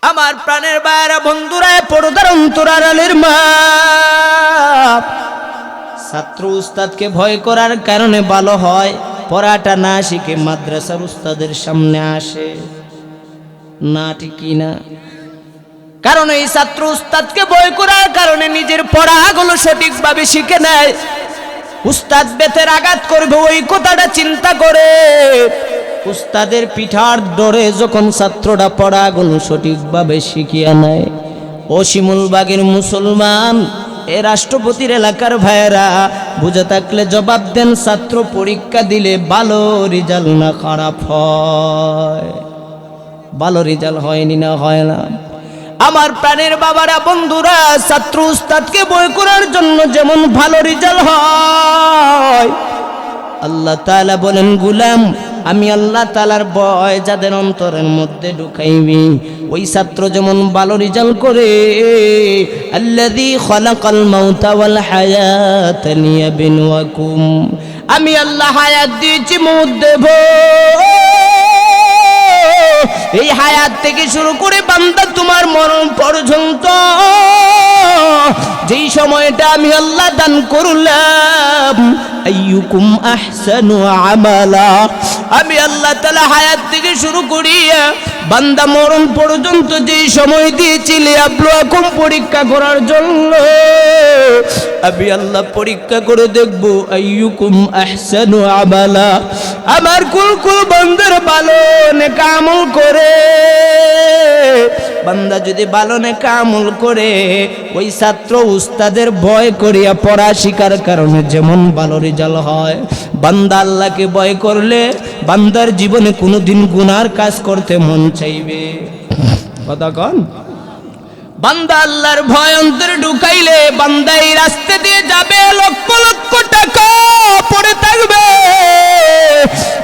আমার প্রাণের ভাইরা বন্ধুরা, পর্দার অন্তরালের মা, ছাত্র উস্তাদকে ভয় করার কারণে ভালো হয়, পড়াটা না শিখে মাদ্রাসার উস্তাদের সামনে আসে না, ঠিক না? কারণ এই ছাত্র উস্তাদকে ভয় করার কারণে নিজের পড়াগুলো সঠিকভাবে শিখে নেয়। উস্তাদ বেতের আঘাত করবে ওই কথাটা চিন্তা করে উস্তাদের পিঠার ডরে যখন ছাত্ররা পড়াগুলো সঠিকভাবে শিখিয়া নেয়। ও শিমুলবাগের মুসলমান, এ রাষ্ট্রপতির এলাকার ভাইয়েরা, বুঝে থাকলে জবাব দেন, ছাত্র পরীক্ষা দিলে ভালো রেজাল্ট না খারাপ হয়? ভালো রেজাল্ট হয়নি না হয় না? আমার প্রাণের বাবারা বন্ধুরা, ছাত্র উস্তাদকে ভয় করার জন্য যেমন ভালো রেজাল্ট হয়, আল্লাহ তাআলা বলেন, গুলাম, আমি আল্লাহ তাআলার ভয় যাদের অন্তরের মধ্যে ঢুকাইবি, ওই ছাত্র যেমন ভালো রেজাল্ট করে। আল্লাযী খালাকাল মাউতা ওয়াল হায়াতা লিয়াবলুয়াকুম, আমি আল্লাহ হায়াত দিয়েছি, মউত দেব। এই হায়াত থেকে শুরু করে বান্দা তোমার মরণ পর্যন্ত যেই সময়টা আমি আল্লাহ দান করলাম, আইয়ুকুম আহসানু আমালা, আমি আল্লাহ তাআলা হায়াত থেকে শুরু করিয়া বান্দা মরণ পর্যন্ত যেই সময় দিয়েছি, লিয়াবলুয়াকুম, পরীক্ষা করার জন্য। আমি আল্লাহ পরীক্ষা করে দেখব, আইয়ুকুম আহসানু আমালা, আমার কুল বান্দার ভালো নেক আমল করে। বান্দা যদি ভালো নেক আমল করে, ওই ছাত্র উস্তাদের ভয় করিয়া পড়া শিকার কারণে যেমন ভালো রেজাল্ট হয়, বান্দা আল্লাহকে ভয় করলে বান্দার জীবনে কোনোদিন গুনার কাজ করতে মন চাইবে। কথা কন? বান্দা আল্লাহর ভয় অন্তরে ঢুকাইলে বান্দা এই রাস্তা দিয়ে যাবে, লক্ষ লক্ষ টাকা পড়ে থাকবে,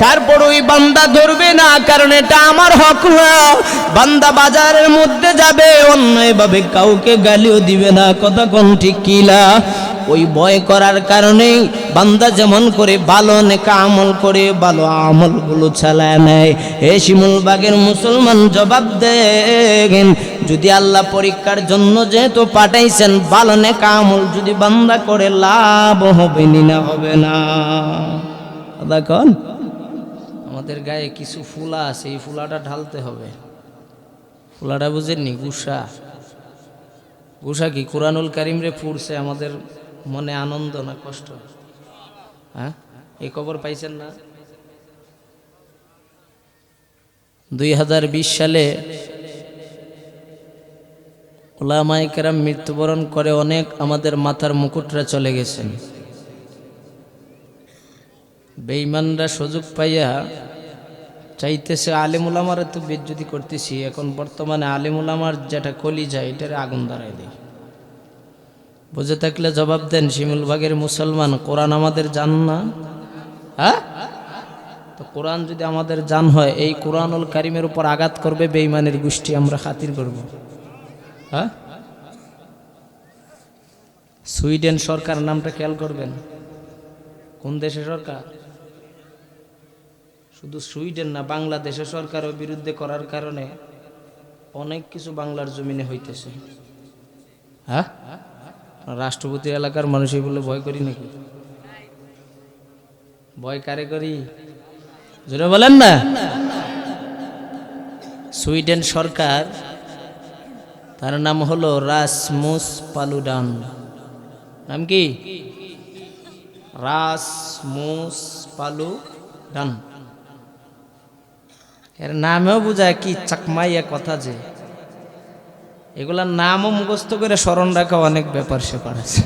তারপর ওই বান্দা ধরবে না, কারণ এটা আমার হক না। বান্দা বাজারের মধ্যে যাবে, অন্যায়ভাবে কাউকে গালিও দিবে না। কথা কোন ঠিক কিলা? ওই ভয় করার কারণে বান্দা যেমন করে ভালো নেক আমল করে ভালো আমলগুলো চালায় নেয়। হে শিমুলবাগের মুসলমান, জবাব দেন, যদি আল্লাহ পরীক্ষার জন্য যেহেতু পাঠাইছেন, ভালো নেক আমল যদি বান্দা করে, লাভ হবে না হবে না? দেখুন, আমাদের গায়ে কিছু ফুলা আছে, এই ফুলাটা ঢালতে হবে। ফুলাটা বুঝেননি? গুসা। গুসা কি? কুরআনুল কারীম রে পড়ছে, আমাদের মনে আনন্দ না কষ্ট? হ্যাঁ, এই খবর পাইছেন না? 2020 সালে উলামায়ে কেরাম মৃত্যুবরণ করে, অনেক আমাদের মাথার মুকুটরা চলে গেছেন। বেঈমানরা সুযোগ পাইয়া চাইতেছে আলেম উলামারা তো বেজ্জতি করতেছি, এখন বর্তমানে আলেম উলামার যেটা কলিজা, এটারে আগুন ধরায় দেয়। বুঝে থাকলে জবাব দেন, শিমুলবাগের মুসলমান, কোরআন আমাদের জান না? হ্যাঁ, তো কোরআন যদি আমাদের জান হয়, এই কোরআনুল কারীমের উপর আঘাত করবে বেঈমানের গোষ্ঠী, আমরা খাতির করব? হ্যাঁ, সুইডেন সরকার নামটা খেয়াল করবেন। কোন দেশের সরকার? শুধু সুইডেন না, বাংলাদেশের সরকারের বিরুদ্ধে করার কারণে অনেক কিছু বাংলার জমিনে হইতেছে। হ্যাঁ, রাষ্ট্রপতির এলাকার মানুষই বলে ভয় করি নাকি? ভয় কারে করি? জোরে বলেন না। সুইডেন সরকার, তার নাম হলো রাসমুস পালুডান। নাম কি? রাসমুস পালুডান। এর নামেও বোঝায় কি চাকমাইয়া কথা, যে এগুলার নামও মুখস্থ করে স্মরণ রাখা অনেক ব্যাপার স্যাপার আছে।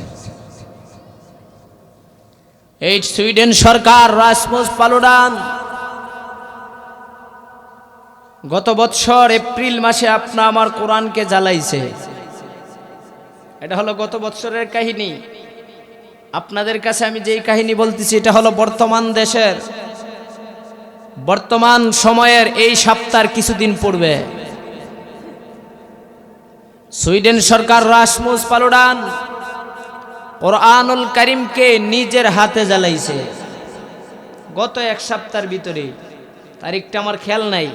এই সুইডেন সরকার রাসমুস পালুডান গত বছর এপ্রিল মাসে আপনা আমার কোরআনকে জ্বালাইছে। এটা হলো গত বছরের কাহিনী। আপনাদের কাছে আমি যেই কাহিনী বলতেছি, এটা হলো বর্তমান দেশের, বর্তমান সময়ের এই সপ্তাহের কিছুদিন পূর্বে সুইডেন সরকার রাসমুস পালুডান কোরআনুল কারীমকে নিজের হাতে জ্বালাইছে গত এক সপ্তাহের ভিতরে। তারিখটা আমার খেয়াল নাই,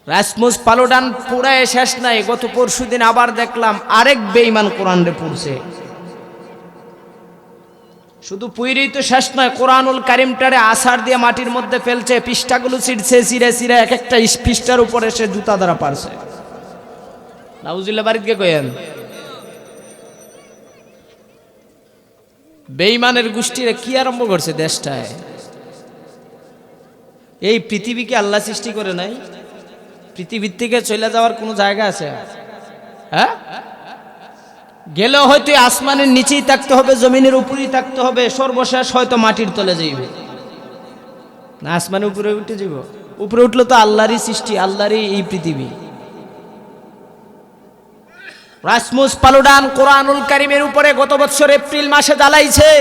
রাসমুস পালোডান পুরায় শেষ নাই, গত পরশুদিন আবার দেখলাম আরেক বেঈমান কোরআন রে পড়ছে। শুধু পুইরেই তো শেষ নয়, কোরআনুল কারিমটারে আসার দিয়ে মাটির মধ্যে ফেলছে, পৃষ্ঠাগুলো ছিঁড়ছে, ছিঁড়ে ছিঁড়ে এক একটা পৃষ্ঠার উপরে সে জুতা দ্বারা পারছে। নাউজুবিল্লাহ বাড়িতে কয়েন বেঈমানের গোষ্ঠীরা কি আরম্ভ করছে দেশটায়। এই পৃথিবীকে আল্লাহ সৃষ্টি করে নাই? পৃথিবীর থেকে চলে যাওয়ার কোনো জায়গা আছে? হ্যাঁ, গেলেও হয়তো আসমানের নিচেই থাকতে হবে, জমিনের উপরেই থাকতে হবে, সর্বশেষ হয়তো মাটির তলে যাইবে না, আসমানের উপরে উঠে যাব। উপরে উঠলে তো আল্লাহরই সৃষ্টি, আল্লাহরই এই পৃথিবী। রাসমুস পালোডান কোরআনুল কারিমের উপরে গত বছর এপ্রিল মাসে জ্বালাইছে,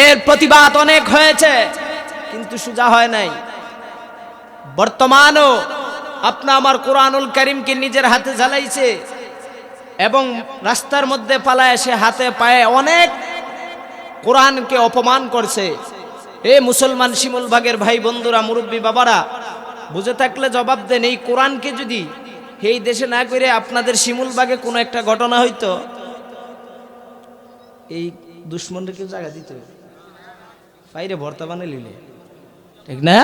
এর প্রতিবাদ অনেক হয়েছে, কিন্তু সোজা হয় নাই। বর্তমানও আপনা আমার কোরআনুল কারিমকে নিজের হাতে জ্বালাইছে এবং রাস্তার মধ্যে পালায় এসে হাতে পায়ে অনেক কোরআনকে অপমান করছে। এ মুসলমান শিমুল ভাগের ভাই বন্ধুরা, মুরব্বী বাবারা, বুঝে থাকলে জবাব দেন। এই কোরআনকে যদি এই দেশে না করে আপনাদের শিমুল বাগে কোনো একটা ঘটনা হইতো, এই দুশ্মনকে কেউ জায়গা দিত বাইরে ভর্তা বানিয়ে নিলে, ঠিক না?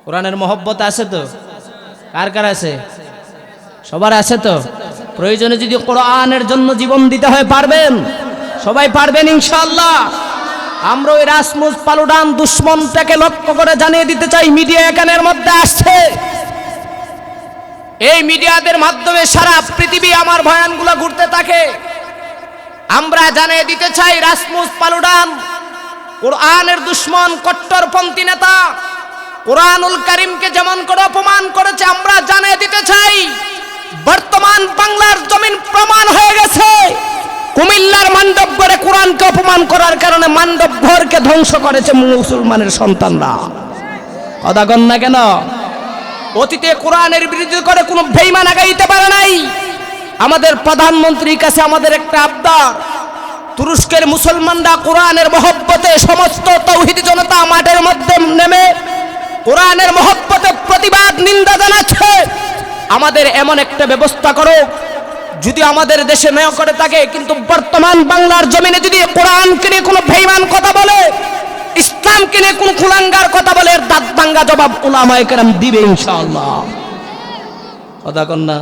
কোরআনের মহব্বত আছে তো? কার কার আছে? সবার আছে তো? প্রয়োজনে যদি কোরআনের জন্য জীবন দিতে হয় পারবেন? সবাই পারবেন ইনশাআল্লাহ। আমরা ওই রাসমুস পালোডান দুশ্মনটাকে লক্ষ্য করে জানিয়ে দিতে চাই, মিডিয়া এখানের মধ্যে আসছে, এই মিডিয়াদের মাধ্যমে সারা পৃথিবী আমার বয়ানগুলো ঘুরতে থাকে। আমরা জানিয়ে দিতে চাই রাসমুস পালোডান কোরআনের দুশ্মন, কট্টরপন্থী নেতা। কোরআনুল কারিমকে যেমন করে অপমান করেছে, আমরা জানিয়ে দিতে চাই বর্তমান বাংলার জমিন প্রমাণ হয়ে গেছে, কুমিল্লার মান্ডবগড়ে কোরআনকে অপমান করার কারণে মান্ডবগড়কে ধ্বংস করেছে মুসলমানের সন্তানরা। কথা কন না কেন? অতীতে কোরআনের বিরুদ্ধে করে কোনো বেঈমান আগাইতে পারে নাই। আমাদের প্রধানমন্ত্রীর কাছে আমাদের একটা আবদার, তুরস্কের মুসলমানরা কোরআনের মহব্বতে সমস্ত তাওহীদি জনতা মাঠের মধ্যে নেমে কোরআনের মহব্বতে প্রতিবাদ নিন্দা জানাচ্ছে। আমাদের এমন একটা ব্যবস্থা করো, যদি আমাদের দেশে মেয় করে থাকে, কিন্তু বর্তমান বাংলার জমিনে যদি কোরআনকে নিয়ে কোনো বেঈমান কথা বলে, ইসলামকে নিয়ে কোনো কুলাঙ্গার কথা বলে, এর দাঁত ভাঙ্গা জবাব উলামায়ে কেরাম দিবে ইনশাআল্লাহ। কথা কন না?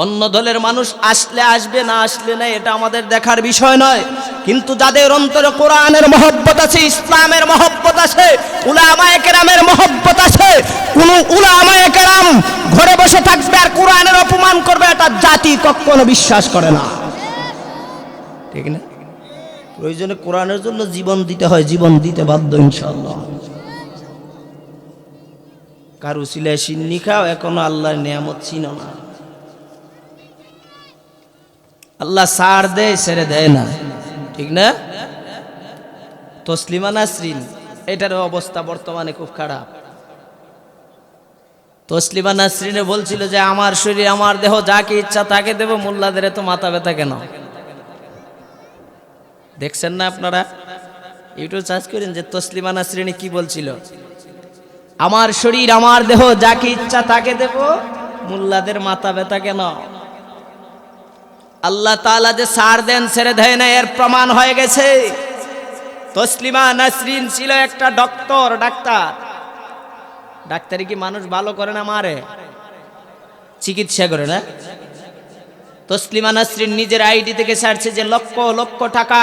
অন্য দলের মানুষ আসলে আসবে, না আসলে না, এটা আমাদের দেখার বিষয় নয়, কিন্তু যাদের অন্তরে কোরআনের মহব্বত আছে, ইসলামের মহব্বত আছে, উলামায়ে কেরামের মহব্বত আছে, কোন উলামায়ে কেরাম ঘরে বসে থাকবে আর কোরআনের অপমান করবে, এটা জাতি কখনো বিশ্বাস করে না, ঠিক না? প্রয়োজনে কোরআনের জন্য জীবন দিতে হয়, জীবন দিতে বাধ্য ইনশাআল্লাহ। কার উসিলায় সিন্নি খাও, এখনো আল্লাহর নিয়ামত চিনো না। আল্লাহ সার দেয়, ছেড়ে দেয় না, ঠিক না? তসলিমা নাসরিন, এটার অবস্থা বর্তমানে খুব খারাপ। তসলিমা নাসরিনে বলছিল যে আমার শরীর আমার দেহ, যাকে ইচ্ছা তাকে দেব, মোল্লাদের তো মাথা ব্যথা কেন? দেখছেন না আপনারা? ইউটিউব সার্চ করেন যে তসলিমা নাসরিনে কি বলছিল, আমার শরীর আমার দেহ, যাকে ইচ্ছা তাকে দেব, মোল্লাদের মাথা ব্যথা কেন? আল্লাহ তাআলা যে সার দেন, ছেড়ে দেয় না, এর প্রমাণ হয়ে গেছে। তসলিমা নাসরিন ছিল একটা ডাক্তার। ডাক্তারি কি মানুষ ভালো করে না মারে? চিকিৎসা করে না? তসলিমা নাসরিন নিজের আইডি থেকে ছাড়ছে যে লক্ষ লক্ষ টাকা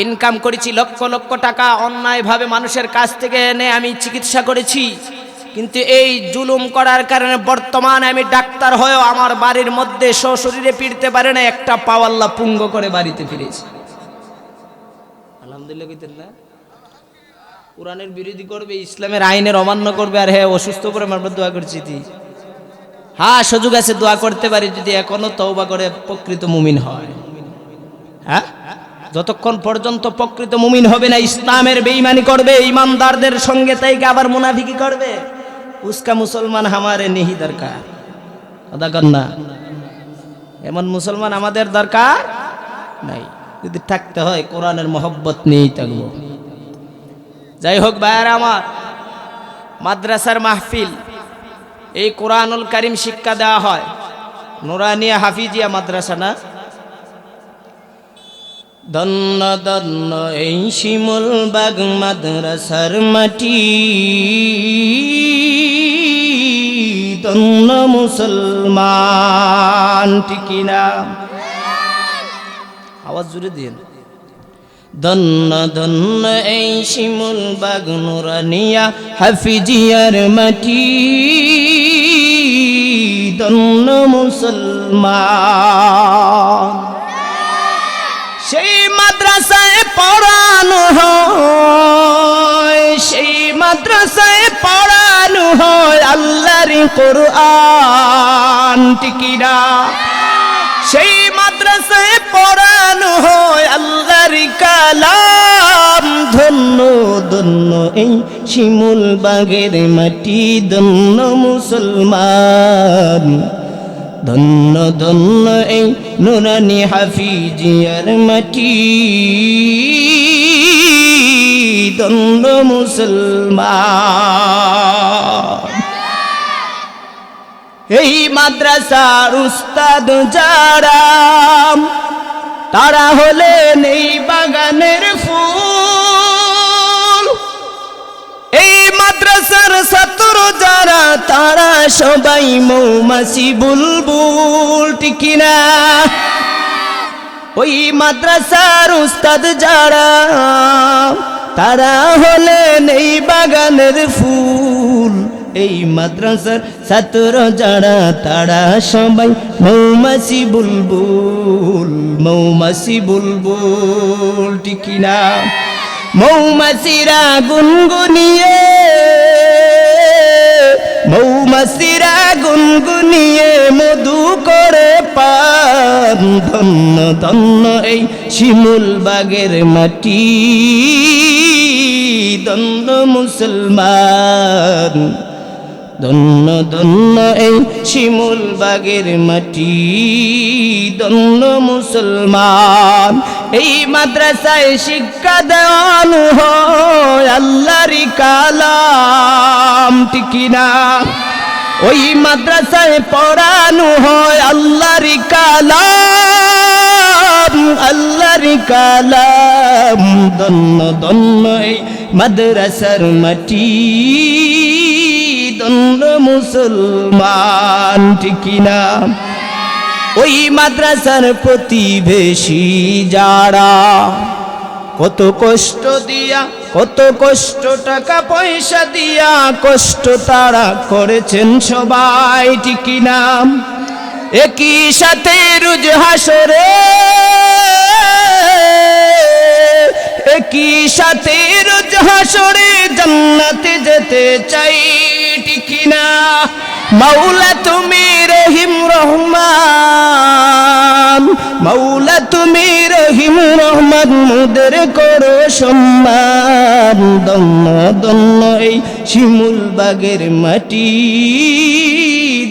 ইনকাম করেছি, লক্ষ লক্ষ টাকা অন্যায়ভাবে মানুষের কাছ থেকে এনে আমি চিকিৎসা করেছি, কিন্তু এই জুলুম করার কারণে বর্তমানে আমি ডাক্তার হয়েও আমার বাড়ির মধ্যে সশরীরে ফিরতে পারে না, একটা পাও আল্লাহ পুঙ্গ করে বাড়িতে ফিরেছি। আলহামদুলিল্লাহ কইতেন না? কোরআনের বিরোধী করবে, ইসলামের আইনের অমান্য করবে, আর হ্যাঁ অসুস্থ করে আমরা দোয়া করছি। হ্যাঁ, সুযোগ আছে, দোয়া করতে পারি যদি এখনো তওবা করে প্রকৃত মুমিন হয়। হ্যাঁ, যতক্ষণ পর্যন্ত প্রকৃত মুমিন হবে না, ইসলামের বেঈমানি করবে, ইমানদারদের সঙ্গে তাইকে আবার মুনাফিকি করবে, উসকা মুসলমান হামারে নেহি দরকার। আদা কর না, এমন মুসলমান আমাদের দরকার নাই। যদি থাকতে হয় কোরআনের মহব্বত নিয়েই থাকবো। যাই হোক ভাইয়ারা আমার, মাদ্রাসার মাহফিল, এই কোরআনুল কারীম শিক্ষা দেওয়া হয়। নুরানিয়া হাফিজিয়া মাদ্রাসা না? ধন্য ধন্য এই শিমুল বাগ মাদ্রাসার মাটি, ধন্য মুসলমান, ঠিক না? আওয়াজ জুড়ে দিন। ধন্য ধন্য এই শিমুল বাগ নুরানিয়া হাফিজিয়ার মাটি, ধন্য মুসলমান। সেই মাদ্রাসায় পড়ানো হয়, সেই মাদ্রাসায় পড়ানো হয় আল্লাহর কোরআন, ঠিক না? সেই মাদ্রাসায় পড়ানো হয় আল্লাহর কালাম। ধন্য ধন্য এই শিমুল বাগের মাটি, ধন্য মুসলমান। ধন্য ধন্য এই নুরানি হাফিজিয়ার মাটি, ধন্য মুসলমান। এই মাদ্রাসার উস্তাদ যারা, তারা হলেন এই বাগানের ফুল। এই মাদ্রাসার ছাত্র যারা, তারা সবাই মৌমাছি বুলবুল, ঠিক না? ওই মাদ্রাসার উস্তাদ যারা, তারা হলেন এই বাগানের ফুল। এই মাদ্রাসার ছাত্র যারা, তারা সবাই মৌমাছি বুলবুল, মৌমাছি বুলবুল, ঠিক না? মৌমাছিরা গুনগুনিয়ে, মৌমাছিরা গুনগুনিয়ে মধু করে পান। ধন্য ধন্য এই শিমুল বাগের মাটি, ধন্য মুসলমান। ধন্য ধন্য এই শিমুল বাগের মাটি, ধন্য মুসলমান। এই মাদ্রাসায় শিক্ষা দেওয়ানো হয় আল্লাহর কালাম, ঠিক না? ওই মাদ্রাসায় পড়ানো হয় আল্লাহর কালাম, আল্লাহর কালাম। ধন্য ধন্য এই মাদ্রাসার মাটি, ধন্য মুসলমান, ঠিক না? ওই মাদ্রাসার প্রতিবেশী যারা, কত কষ্ট দিয়া, কত কষ্ট টাকা পয়সা দিয়া, কষ্ট তারা করেছেন সবাই, ঠিক না? একই সাথে রোজ হাসরে, একই সাথে রোজ হাসরে জান্নাতে যেতে চাই, ঠিক না? মাওলা তুমি রহিম রহমান, মাওলা তুমি রহিম রহমান, মোদের করো সম্মান। ধন্য ধন্য এই শিমুল বাগের মাটি,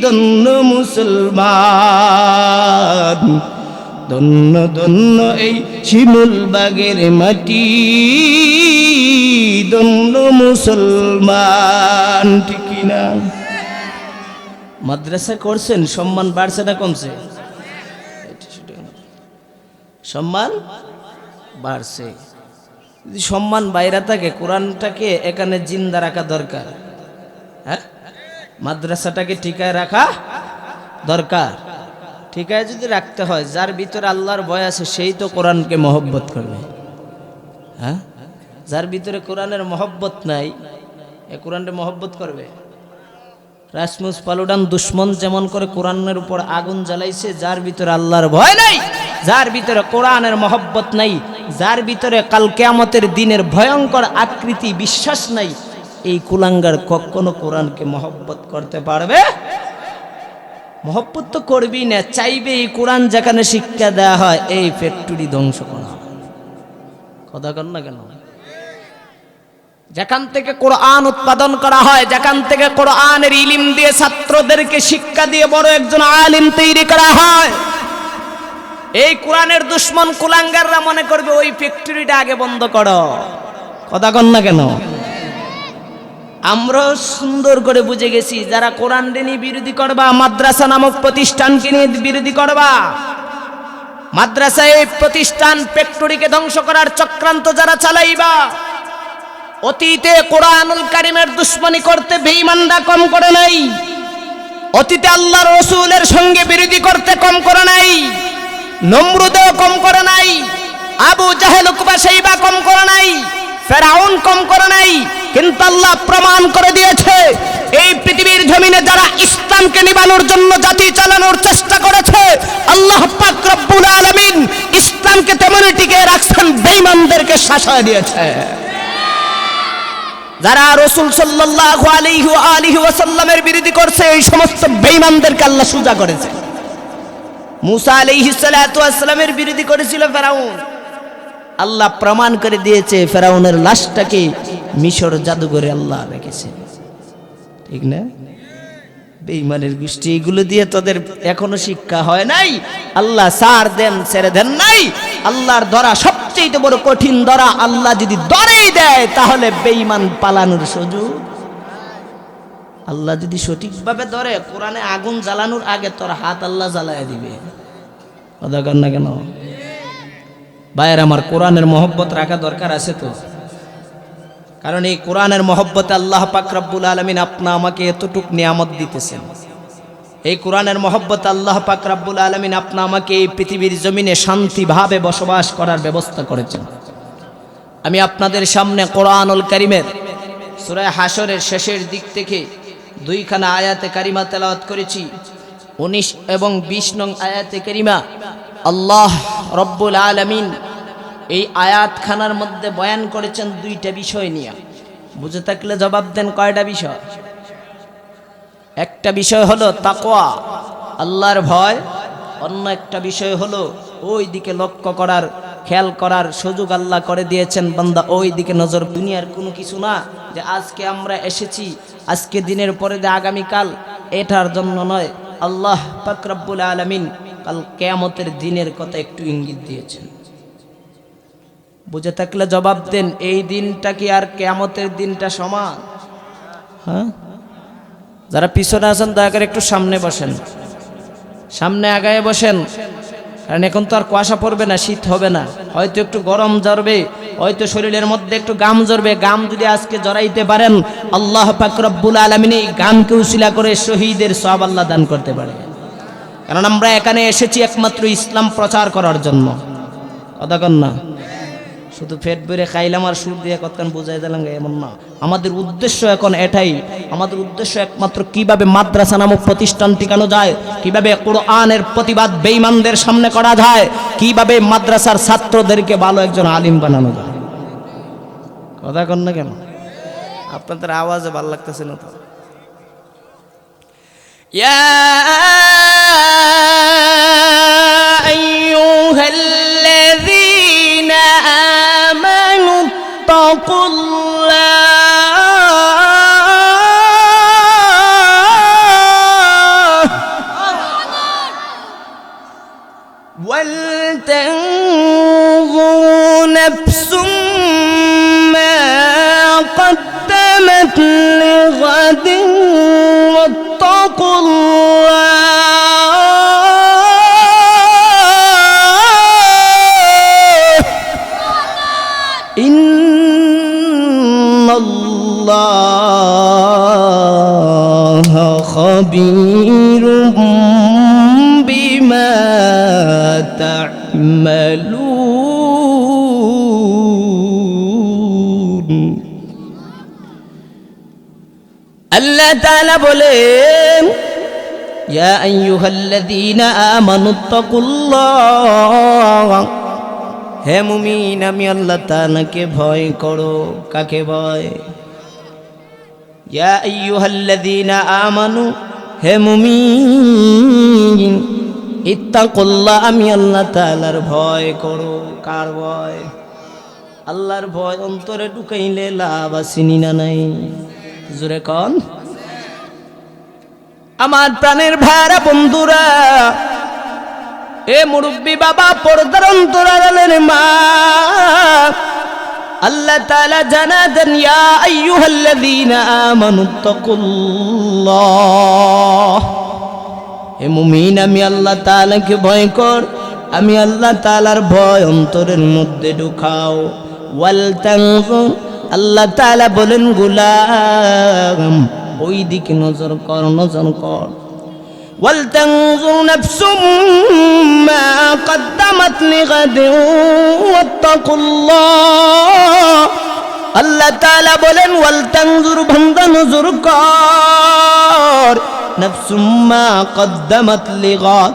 ধন্য মুসলমান। ধন্য ধন্য এই শিমুল বাগের মাটি, ধন্য মুসলমান, ঠিক না? মাদ্রাসা করছেন, সম্মান বাড়ছে না কমছে? সম্মান বাড়ছে। যদি সম্মান বাইরে থাকে, কোরআনটাকে এখানে জিন্দা রাখা দরকার। হ্যাঁ, মাদ্রাসাটাকে ঠিকায় রাখা দরকার। ঠিকায় যদি রাখতে হয়, যার ভিতরে আল্লাহর ভয় আছে সেই তো কোরআনকে মহব্বত করবে। হ্যাঁ, যার ভিতরে কোরআনের মহব্বত নাই, এ কোরআনকে মহব্বত করবে? রাসমুস পালুডান দুশ্মন যেমন করে কোরআনের উপর আগুন জ্বালাইছে, যার ভিতরে আল্লাহর ভয় নাই, যার ভিতরে কোরআনের মহব্বত নাই, যার ভিতরে কাল কিয়ামতের দিনের ভয়ঙ্কর আকৃতি বিশ্বাস নাই, এই কুলাঙ্গার কখনো কোরআনকে মহব্বত করতে পারবে? মহব্বত তো করবি না, চাইবে এই কোরআন যেখানে শিক্ষা দেওয়া হয় এই ফ্যাক্টরি ধ্বংস করা। কথা কর না কেন? যেখান থেকে কোরআন উৎপাদন করা হয়, যেখান থেকে কোরআনের ইলম দিয়ে ছাত্রদেরকে শিক্ষা দিয়ে বড় একজন আলিম তৈরি করা হয়, এই কোরআনের দুশ্মন কুলাঙ্গাররা মনে করবে ওই ফ্যাক্টরিটা আগে বন্ধ করো। কথা কন না কেন? আমরা সুন্দর করে বুঝে গেছি, যারা কোরআন নিয়ে বিরোধী করবা, মাদ্রাসা নামক প্রতিষ্ঠানকে নিয়ে বিরোধী করবা, মাদ্রাসায় প্রতিষ্ঠান ফ্যাক্টরিকে ধ্বংস করার চক্রান্ত যারা চালাইবা, অতীতে কোরআনুল কারীমের দুশমনি করতে বেঈমানরা কম করে নাই, অতীতে আল্লাহর রাসূলের সঙ্গে বিরোধী করতে কম করে নাই, নমরুদও কম করে নাই, আবু জাহেল উকবা শাইবা কম করে নাই, ফেরাউন কম করে নাই। কিন্তু আল্লাহ প্রমাণ করে দিয়েছে, এই পৃথিবীর জমিনে যারা ইসলামকে নিবানোর জন্য জাতি চালানোর চেষ্টা করেছে, আল্লাহ পাক রব্বুল আলামিন ইসলামকে তেমনই টিকিয়ে রাখছেন, বেঈমানদেরকে শাসায় দিয়েছে। যারা রাসূল সাল্লাল্লাহু আলাইহি ওয়া আলিহি ওয়াসাল্লামের বিরোধী করছে, এই সমস্ত বেঈমানদেরকে আল্লাহ সুজা করেছে। মুসা আলাইহিস সালাতু ওয়াস সালামের বিরোধী করেছিল ফেরাউন, আল্লাহ প্রমাণ করে দিয়েছে ফেরাউনের লাশটাকে মিশর জাদুঘরে আল্লাহ রেখেছে। ঠিক না? বেঈমানের গোষ্ঠী, এগুলো দিয়ে তোদের এখনো শিক্ষা হয় নাই। আল্লাহ সার দেন ছেড়ে দেন নাই। আল্লাহর ধরা সবচেয়ে বড় কঠিন ধরা, আল্লাহ যদি ধরেই দেয় তাহলে বেঈমান পালানোর সুযোগ। আল্লাহ যদি সঠিকভাবে ধরে, কোরআনে আগুন জ্বালানোর আগে তোর হাত আল্লাহ জ্বালায় দিবে। কথা কর না কেন ভাইয়ের আমার? কোরআনের মহব্বত রাখা দরকার আছে তো, কারণ এই কোরআনের মহব্বতে আল্লাহ পাক রব্বুল আলামিন আপনা আমাকে এতটুক নিয়ামত দিতেছেন। এই কোরআনের মহব্বতে আল্লাহ পাক রব্বুল আলামিন আপনা আমাকে এই পৃথিবীর জমিনে শান্তিভাবে বসবাস করার ব্যবস্থা করেছেন। আমি আপনাদের সামনে কোরআনুল কারীমের সূরা হাশরের শেষের দিক থেকে দুইখানা আয়াতে কারিমা তেলাওয়াত করেছি। 19 এবং 20 নং আয়াতে কারিমা আল্লাহ রব্বুল আলামিন এই আয়াতখানার মধ্যে বয়ান করেছেন দুইটা বিষয় নিয়ে। বুঝে থাকলে জবাব দেন, কয়টা বিষয়? একটা বিষয় হলো তাকওয়া, আল্লাহর ভয়। অন্য একটা বিষয় হলো ওই দিকে লক্ষ্য করার, খেয়াল করার সুযোগ আল্লাহ করে দিয়েছেন। বান্দা ওই দিকে নজর। দুনিয়ার কোনো কিছু না যে আজকে আমরা এসেছি, আজকে দিনের পরে যে আগামীকাল, এটার জন্য নয়। আল্লাহ পাক রব্বুল আলামিন কাল কিয়ামতের দিনের কথা একটু ইঙ্গিত দিয়েছেন। বুঝে থাকলে জবাব দেন, এই দিনটা কি আর কিয়ামতের দিনটা সমান? হ্যাঁ, যারা পিছনে আছেন দয়া করে একটু সামনে বসেন, সামনে আগায় বসেন, কারণ এখন তো আর কুয়াশা পড়বে না, শীত হবে না, হয়তো একটু গরম জ্বরবে, হয়তো শরীরের মধ্যে একটু গাম জ্বরবে। গাম যদি আজকে জড়াইতে পারেন, আল্লাহ পাক রব্বুল আলামিন এই গামকে উসিলা করে শহীদের সওয়াব আল্লাহ দান করতে পারে। কারণ আমরা এখানে এসেছি একমাত্র ইসলাম প্রচার করার জন্য। কথা কন না, শুধু পেট ভরে খাইলাম আর সুর দিয়ে কতক্ষণ বুঝাই দিলাম এমন না। আমাদের উদ্দেশ্য এখন এটাই, আমাদের উদ্দেশ্য একমাত্র কিভাবে মাদ্রাসা নামক প্রতিষ্ঠান টিকানো যায়, কিভাবে কোরআনের প্রতিবাদ বেঈমানদের সামনে করা যায়, কিভাবে মাদ্রাসার ছাত্রদেরকে ভালো একজন আলিম বানানো যায়। কথা কন না কেন? আপনাদের আওয়াজে ভালো লাগতেছে না তো? ইয়া আইয়ুহাল্লাযীনা আমানু তাকুল্লাহ ওয়াল তানজুর নাফসুম মা قدمت لغد واتقوا الله إن الله خبير بما تعملون। আল্লাহ তাআলা বলেন, ইয়া আইয়ুহাল্লাযীনা আমানুত্তাকুল্লাহ, হে মুমিন আমি আল্লাহ তাআলাকে ভয় করো। কাকে ভয়? ইয়া আইয়ুহাল্লাযীনা আমানু, হে মুমিন ইত্তাকুল্লাহ, আমি আল্লাহ তাআলার ভয় করো। কার ভয়? আল্লাহর ভয় অন্তরে ঢুকাইলে লাভ আসেনি না নাই? জোরে কন। আমার প্রাণের ভাইরা বন্ধুরা, এ মুরব্বী বাবা, পর্দার অন্তরালের মা, আল্লাহ তাআলা জানা দেন, ইয়া আইয়ুহাল্লাযীনা আমানুত্তাকুল্লাহ, হে মুমিন আমি আল্লাহ তাআলাকে ভয় কর, আমি আল্লাহ তাআলার ভয় অন্তরের মধ্যে ঢুকাও। ওয়াল তানজুর, আল্লাহ তাআলা বলেন গোলাম ওই দিকে নজর কর, নজর কর। ওয়াল তানজুর নাফসুম মা কদ্দামাত লিগাদিন ওয়াত্তাকুল্লাহ, আল্লাহ তাআলা বলেন ওয়াল তানজুর, বান্দা নজর কর, নাফসুম মা কদ্দামাত লিগাদ,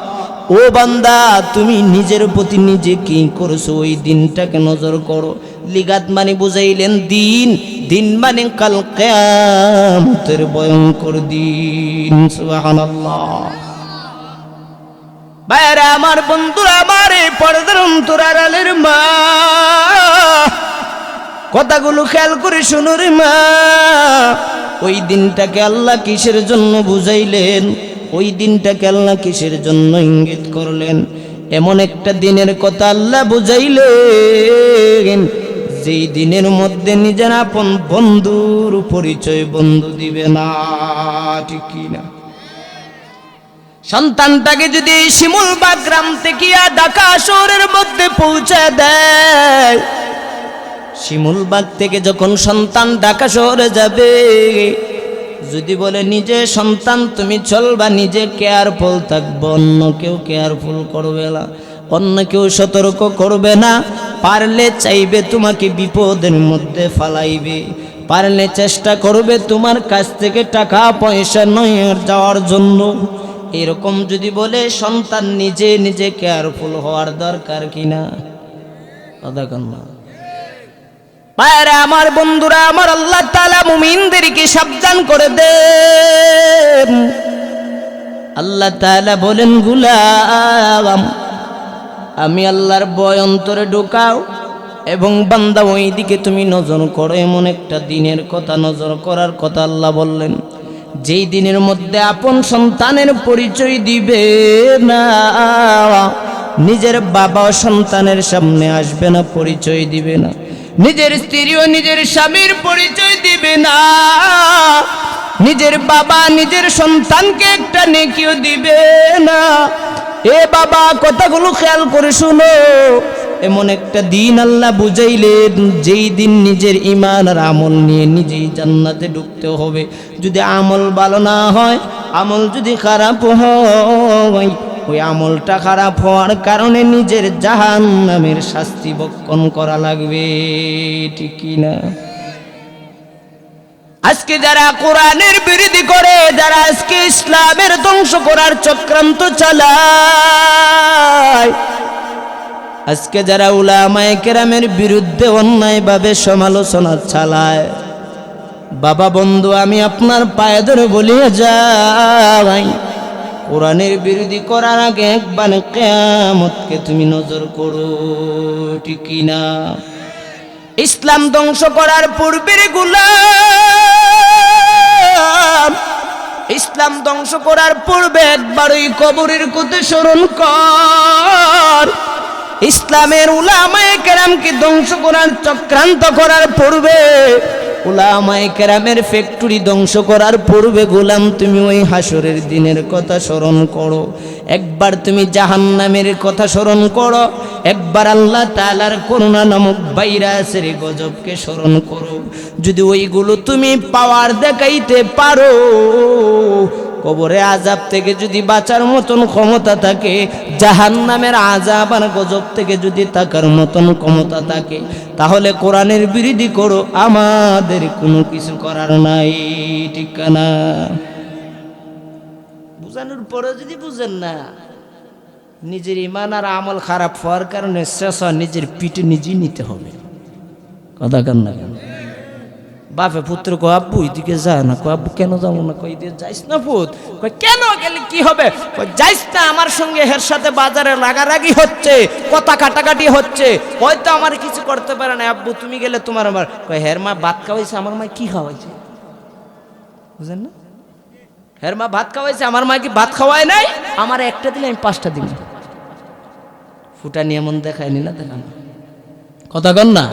ও বান্দা তুমি নিজের প্রতি নিজে কি করছো ওই দিনটাকে নজর করো। লিগাত মানে বুঝাইলেন দিন, দিন মানে কাল কিয়ামতের ভয়ঙ্কর দিন। সুবহানাল্লাহ। ভাইরা আমার, বন্ধুরা আমার, এই পর্দার অন্তরার আলের মা, কথাগুলো খেয়াল করে শুনো রে মা। ওই দিনটাকে আল্লাহ কিসের জন্য বুঝাইলেন, ওই দিনটাকে আল্লাহ কিসের জন্য ইঙ্গিত করলেন? এমন একটা দিনের কথা আল্লাহ বুঝাইলেন যেই দিনের মধ্যে নিজের আপন বন্ধুর পরিচয় বন্ধু দিবে না, ঠিক কি না? সন্তানটাকে যদি শিমুলবাগ গ্রাম থেকে ঢাকা শহরের মধ্যে পৌঁছে দেয়, শিমুলবাগ থেকে যখন সন্তান ঢাকা শহরে যাবে, যদি বলে নিজে সন্তান তুমি চলবা, নিজে কেয়ারফুল থাকবো, অন্য কেউ কেয়ারফুল করবে না, অন্য কেউ সতর্ক করবে না, পারলে চাইবে তোমাকে বিপদের মধ্যে ফালাইবে, পারলে চেষ্টা করবে তোমার কাছ থেকে টাকা পয়সা নিয়ে যাওয়ার জন্য। এরকম যদি বলে সন্তান নিজে নিজে কেয়ারফুল হওয়ার দরকার কিনা? দেখুন না ভাইরা আমার, বন্ধুরা আমার, আল্লাহ তাআলা মুমিনদেরকে সাবধান করে দেন। আল্লাহ তাআলা বলেন গোলাম আমি আল্লাহর ভয় অন্তরে ঢোকাও এবং বান্দা ওই দিকে তুমি নজর করো। এমন একটা দিনের কথা, নজর করার কথা আল্লাহ বললেন, যেই দিনের মধ্যে আপন সন্তানের পরিচয় দিবে না, নিজের বাবা সন্তানের সামনে আসবে না, পরিচয় দিবে না, নিজের স্ত্রীও নিজের স্বামীর পরিচয় দিবে না, নিজের বাবা নিজের সন্তানকে একটা নেকিও দিবে না। এ বাবা, কথাগুলো খেয়াল করে শুনো। এমন একটা দিন আল্লাহ বুঝাইলেন যেই দিন নিজের ঈমান আর আমল নিয়ে নিজেই জান্নাতে ঢুকতে হবে। যদি আমল ভালো না হয়, আমল যদি খারাপ হয়, ওই আমলটা খারাপ হওয়ার কারণে নিজের জাহান্নামের শাস্তি বক্ষণ করা লাগবে, ঠিক কি না? আজকে যারা কোরআনের বিরোধী করে, যারা আজকে ইসলামের ধ্বংস করার চক্রান্ত চালায়, আজকে যারা উলামায়ে কেরামের বিরুদ্ধে অন্যায়ভাবে সমালোচনা চালায়, বাবা বন্ধু আমি আপনার পায়ে ধরে বলিয়া যাই, কোরআনের বিরোধী করার আগে একবার কিয়ামতকে তুমি নজর করো, ঠিক কি না? ইসলাম ধ্বংস করার পূর্বের গোলাম, ইসলাম ধ্বংস করার পূর্বে একবার ওই কবরের কথা স্মরণ কর। ইসলামের উলামায়ে কেরামকে ধ্বংস করার চক্রান্ত করার পূর্বে, উলামায়ে কেরামের ফ্যাক্টরি ধ্বংস করার পূর্বে গোলাম তুমি ওই হাসরের দিনের কথা স্মরণ করো। একবার তুমি জাহান্নামের কথা স্মরণ করো, একবার আল্লাহ তাআলার করুণা নামক ভাইরাসের গজবকে স্মরণ করো। যদি ওইগুলো তুমি পাওয়ার দেখাইতে পারো, কবরে আযাব থেকে যদি বাঁচার মতন ক্ষমতা থাকে, জাহান্নামের আযাব আর গজব থেকে যদি থাকার মতন ক্ষমতা থাকে, তাহলে কোরআনের বিরোধী করো, আমাদের কোনো কিছু করার নাই, ঠিক না? বুঝানোর পরে যদি বুঝেন না, নিজের ঈমান আর আমল খারাপ হওয়ার কারণে শেষ নিজের পিঠে নিজেই নিতে হবে, কথা কান না কেন? বাপে পুত্র কো আব্বু এদিকে যায় না, কো আব্বু কেন যাবো না, কই দিয়ে যাইস না পুত, কই কেন গেলে কি হবে, কই যাইস না, আমার সঙ্গে হের সাথে বাজারে লাগারাগি হচ্ছে, কথা কাটাকাটি হচ্ছে, হয়তো আমার কিছু করতে পারে না, আব্বু তুমি গেলে তোমার আমার, কই হের মা ভাত খাওয়াইছে, আমার মা কি খাওয়াইছে, বুঝেন না? হের মা ভাত খাওয়াইছে, আমার মা কি ভাত খাওয়ায় নাই? আমার একটা দিলে আমি 5টা দিন, ফুটা নিয়ে এমন দেখায়নি না, দেখানো, কথা কন না?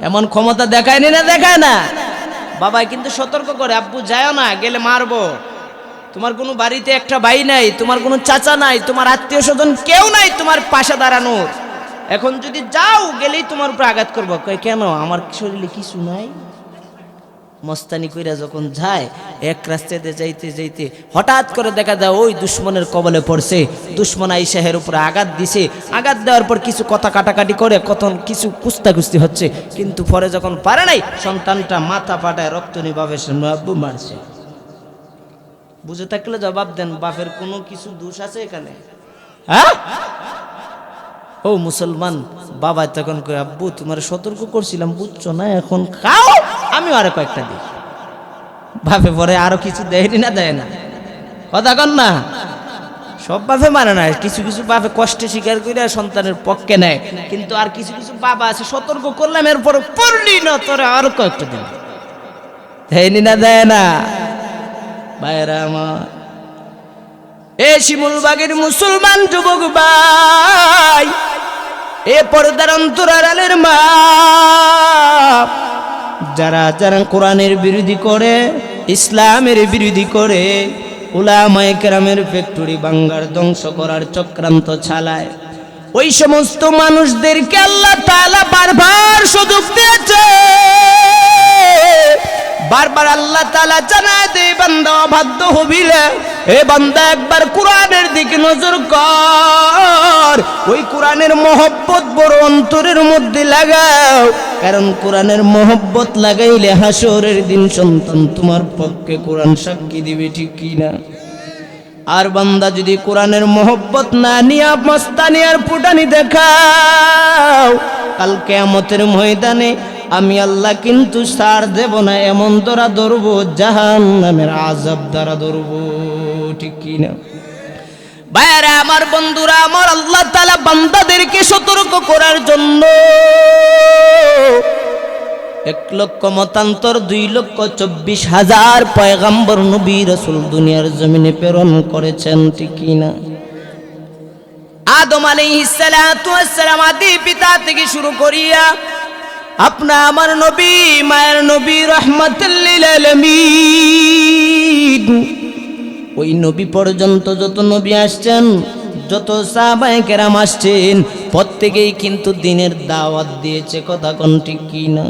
এমন ক্ষমতা দেখায় না দেখায় না। বাবা কিন্তু সতর্ক করে, আব্বু যায়ও না, গেলে মারবো। তোমার কোনো বাড়িতে একটা ভাই নাই, তোমার কোনো চাচা নাই, তোমার আত্মীয় স্বজন কেউ নাই তোমার পাশে দাঁড়ানোর। এখন যদি যাও, গেলেই তোমার উপর আঘাত করবো। কয় কেন, আমার শরীরে কিছু নাই? মস্তানি কইরা যখন যায়, এক রাস্তাতে যাইতে যাইতে হঠাৎ করে দেখা যায় ওই দুশ্মনের কবলে পড়ছে। দুশ্মন আইসাহের উপরে আঘাত দিছে। আঘাত দেওয়ার পর কিছু কথা কাটাকাটি করে, কত কিছু কুস্তাকুস্তি হচ্ছে, কিন্তু পরে যখন পারে নাই, সন্তানটা মাথা ফাটায় রক্ত নিয়ে বাপের সামনে আব্বু মারছে। বুঝে থাকলে জবাব দেন, বাপের কোনো কিছু দোষ আছে এখানে? হ্যাঁ, ও মুসলমান বাবা তখন কই, আব্বু তোমার সতর্ক করছিলাম, বুঝছো না, এখন খাও, আমিও আরো কয়েকটা দিই। বাপে পরে আরো কিছু দেয়নি না, দেয় না, কথা কন না। সব বাপে মানে না, কিছু কিছু বাপে কষ্টে স্বীকার করে সন্তানের পক্ষে নেয়, কিন্তু আর কিছু কিছু বাবা আছে সতর্ক করলাম, এরপরে পড়লি না, তোরে আরো কয়েকটা দিন, দেয়নি না, দেয় না। ভাইরা আমার, এ শিমুলবাগের মুসলমান যুবক ভাই, এ পর্দার অন্তরালের মা, যারা যারা কোরআনের বিরোধী করে, ইসলামের বিরোধী করে, উলামায়ে কেরামের ফ্যাক্টরি বাঙ্গার ধ্বংস করার চক্রান্ত চালায়, ওই সমস্ত মানুষদেরকে আল্লাহ তাআলা বারবার সুযোগ দিয়েছে। বারবার আল্লাহ তাআলা জানায় দে, বান্দা অবাধ্য হবি না, এ বান্দা একবার কোরআনের দিকে নজর কর, ওই কোরআনের মহব্বত বড় অন্তরের মধ্যে লাগাও, কারণ কোরআনের মহব্বত লাগাইলে হাসরের দিন সন্তান তোমার পক্ষে কোরআন সাক্ষী দিবে, ঠিক কি না? আর বান্দা যদি কোরআনের মহব্বত না নিয়ে মস্তানি আর ফুটানি দেখাও, কাল কিয়ামতের ময়দানে আমি আল্লাহ কিন্তু ছাড় দেব না, এমন ধরা ধরব, জাহান্নামের আযাব দ্বারা ধরব, ঠিক কি না? ভাইরা আমার, বন্ধুরা আমার, আল্লাহ তাআলা বান্দাদেরকে সতর্ক করার জন্য 1,00,000 মতান্তর 2,24,000 পয়গম্বর নবী রাসূল দুনিয়ার জমিনে প্রেরণ করেছেন, ঠিক কি না? আদম আলাইহিস সালাতু ওয়াস সালাম আদি পিতা থেকে শুরু করিয়া আপনা আমার নবী, মায়ের নবী, রাহমাতুল লিল আলামিন, ওই নবী পর্যন্ত যত নবী আসছেন, যত সাহাবায়ে কেরাম আসছেন, প্রত্যেকেই কিন্তু দ্বীনের দাওয়াত দিয়েছে, কথা কোন ঠিক কি না?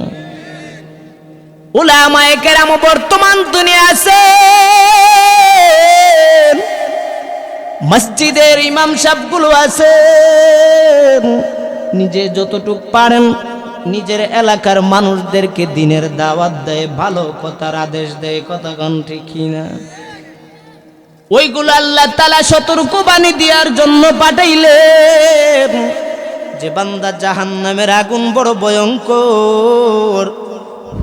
উলামায়ে কেরাম বর্তমান দুনিয়া আছে, মসজিদের ইমাম সাহেবগুলো আছে, নিজে যতটুক পারেন নিজের এলাকার মানুষদেরকে দ্বীনের দাওয়াত দেয়, ভালো কথার আদেশ দেয়, কথা কোন ঠিক কি না? ওইগুলো আল্লাহ তাআলা সতর্ক বাণী দেওয়ার জন্য পাঠাইলেন, যে বান্দা জাহান্নামের আগুন বড় ভয়ঙ্কর,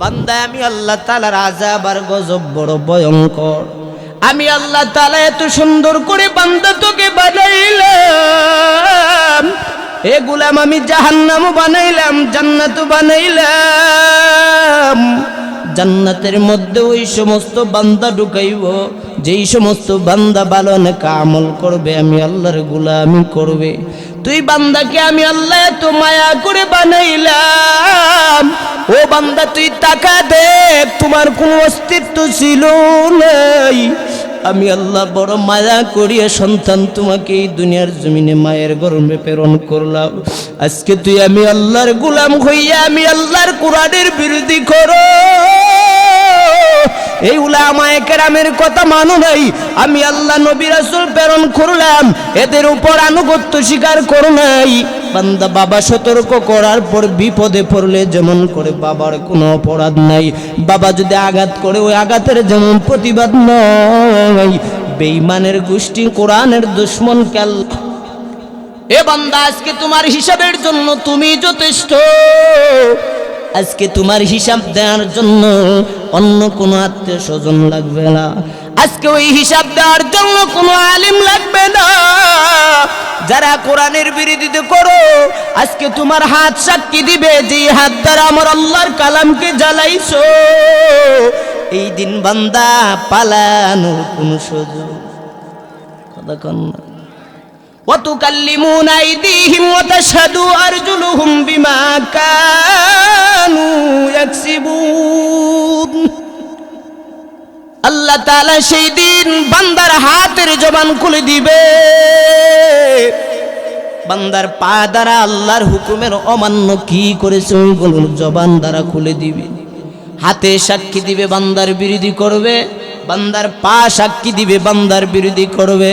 বান্দা আমি আল্লাহ তাআলার আযাব আর গজব বড় ভয়ঙ্কর, আমি আল্লাহ তাআলা এত সুন্দর করে বান্দা তোকে বানাইলাম, এ গোলাম আমি জাহান্নামও বানাইলাম, জান্নাতও বানাইলাম, জান্নাতের মধ্যে ওই সমস্ত বান্দা ঢুকাইব যেই সমস্ত বান্দা ভালো নেক আমল করবে, আমি আল্লাহর গোলামি করবে। তুই বান্দাকে আমি আল্লাহ এত মায়া করে বানাইলাম, ও বান্দা তুই তাকা দেখ, তোমার কোনো অস্তিত্ব ছিল নাই, আমি আল্লাহ বড় মায়া করিয়া সন্তান তোমাকে এই দুনিয়ার জমিনে মায়ের গর্ভে প্রেরণ করলাম, আজকে তুই আমি আল্লাহর গোলাম হইয়া আমি আল্লাহর কোরআনের বিরোধী করো, এই উলামায়ে কেরামের কথা মানো নাই, আমি আল্লাহ নবী রাসূল প্রেরণ করলাম, এদের উপর আনুগত্য স্বীকার করো নাই। বান্দা বাবা সতর্ক করার পর বিপদে পড়লে যেমন করে বাবার কোনো অপরাধ নাই, বাবা যদি আঘাত করে ওই আঘাতের যেমন প্রতিবাদ নাই, বেঈমানের গোষ্ঠী কোরআনের দুশমনকে আল্লাহ, এ বান্দা আজকে তোমার হিসাবের জন্য তুমি যথেষ্ট, আজকে তোমার হিসাব দেওয়ার জন্য অন্য কোনো আত্মীয় স্বজন লাগবে না, আজকে ওই হিসাব দেওয়ার জন্য কোনো আলেম লাগবে না, যারা কোরআনের বিরোধিতা করো আজকে তোমার হাত সাক্ষী দিবে, যে হাত দ্বারা আমার আল্লাহর কালামকে জ্বালাইছো, এই দিন বান্দা পালানোর কোনো সুযোগ, কথা কন না, ওয়া তুকাল্লিমুনা আইদিহিম ওয়া তাশহাদু আরজুলুহুম বিমা কানু ইয়াকসিবুন। আল্লাহ তাআলা সেই দিন বান্দার হাতের জবান খুলে দিবে, বান্দার পা দ্বারা আল্লাহর হুকুমের অমান্য কি করেছে ওইগুলো জবান দ্বারা খুলে দিবে। হাতে সাক্ষী দিবে বান্দার বিরোধী করবে, বান্দার পা সাক্ষী দিবে বান্দার বিরোধী করবে,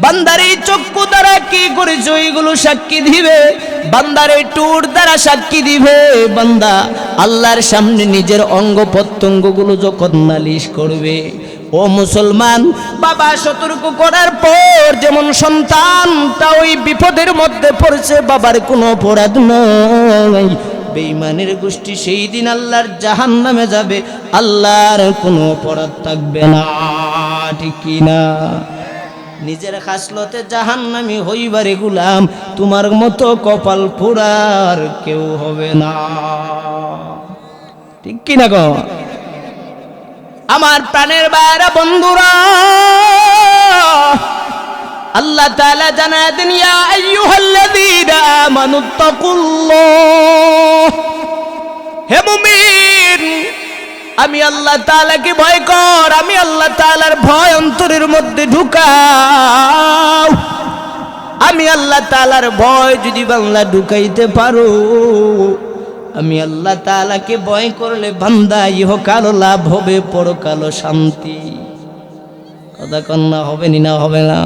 বান্দার এই চক্ষু দ্বারা কি করেছে ওইগুলো সাক্ষী দিবে, বান্দার এই টুট দ্বারা সাক্ষী দিবে। বান্দা আল্লাহর সামনে নিজের অঙ্গ প্রত্যঙ্গগুলো যখন নালিশ করবে, ও মুসলমান, বাবা সতর্ক করার পর যেমন সন্তানটা ওই বিপদের মধ্যে পড়েছে, বাবার কোনো অপরাধ নয়, বেঈমানের গোষ্ঠী সেই দিন আল্লাহর জাহান্নামে যাবে, আল্লাহর কোনো অপরাধ থাকবে না, ঠিক কি না? নিজের খাসলতে জাহান্নামী হইবারে গুলাম, তোমার মতো কপাল পোড়ার কেউ হবে না, ঠিক কি না গো আমার প্রাণের বাইরা বন্ধুরা? আল্লাহ তাআলা জানায় দেন, ইয়া আইয়ুহাল্লাযীনা আমানুত্তাকুল্লাহ, হে মুমিন আমি আল্লাহ তাআলাকে ভয় কর, আমি আল্লাহ তাআলার ভয় অন্তরের মধ্যে ঢুকাও। আমি আল্লাহ তাআলার ভয় যদি বাংলা ঢুকাইতে পারো, আমি আল্লাহ তাআলাকে ভয় করলে বান্দা ইহকাল লাভ হবে, পরকাল শান্তি। কথা কন্যা হবে না হবে না?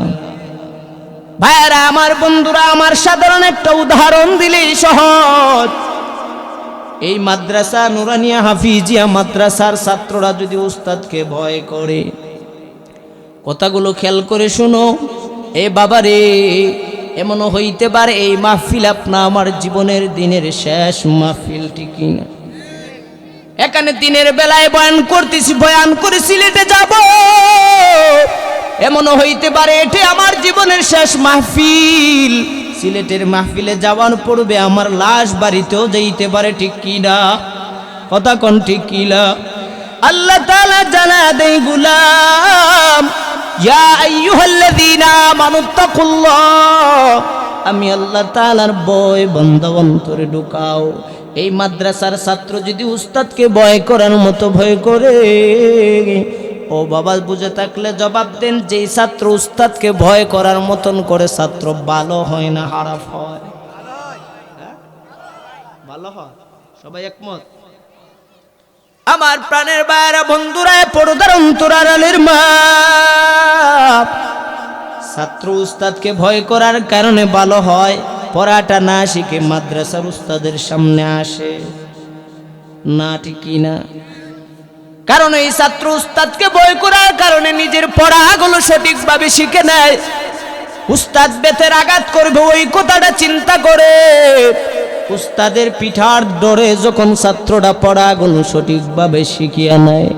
ভাইরা আমার, বন্ধুরা আমার, সাধারণ একটা উদাহরণ দিলেই সহজ। এই মাদ্রাসা নুরানিয়া হাফিজিয়া মাদ্রাসার ছাত্ররা যদি উস্তাদকে ভয় করে, কথাগুলো খেয়াল করে শুনো। এ বাবারে, এমনও হইতে পারে এই মাহফিল আপনা আমার জীবনের দিনের শেষ মাহফিল, ঠিক না? এখানে দিনের বেলায় বয়ান করতেছি, বয়ান করে সিলেটে যাব, এমনও হইতে পারে এটি আমার জীবনের শেষ মাহফিল। সিলেটের মাহফিলে যাওয়ার পূর্বে আমার লাশ বাড়িতেও যাইতে পারে, ঠিক কি না? কথা কোন ঠিক কি না? আল্লাহ তাআলা জানা দেই, গোলাম ইয়া আইয়ুহাল্লাযীনা আমানুত্তাকুল্লাহ, আমি আল্লাহ তাআলার ভয় বান্দা অন্তরে ঢুকাও। এই মাদ্রাসার ছাত্র যদি উস্তাদকে ভয় করার মতো ভয় করে, ও বাবা বুঝে থাকলে জবাব দেন, যেই ছাত্র উস্তাদকে ভয় করার মতন করে ছাত্র ভালো হয় না খারাপ হয়? ভালো হয়, সবাই একমত? আমার প্রাণের বাইরা বন্ধুরা, পর্দার অন্তরালের মা, ছাত্র উস্তাদকে ভয় করার কারণে ভালো হয়, পড়াটা না শিখে মাদ্রাসার উস্তাদের সামনে আসে না, ঠিক কি না? কারণ এই ছাত্র উস্তাদকে ভয় করার কারণে নিজের পড়াগুলো সঠিকভাবে শিখে নেয়। উস্তাদ বেতের আঘাত করবে ওই কথাটা চিন্তা করে, উস্তাদের পিঠার ডরে যখন ছাত্রটা পড়াগুলো সঠিকভাবে শিখিয়া নেয়।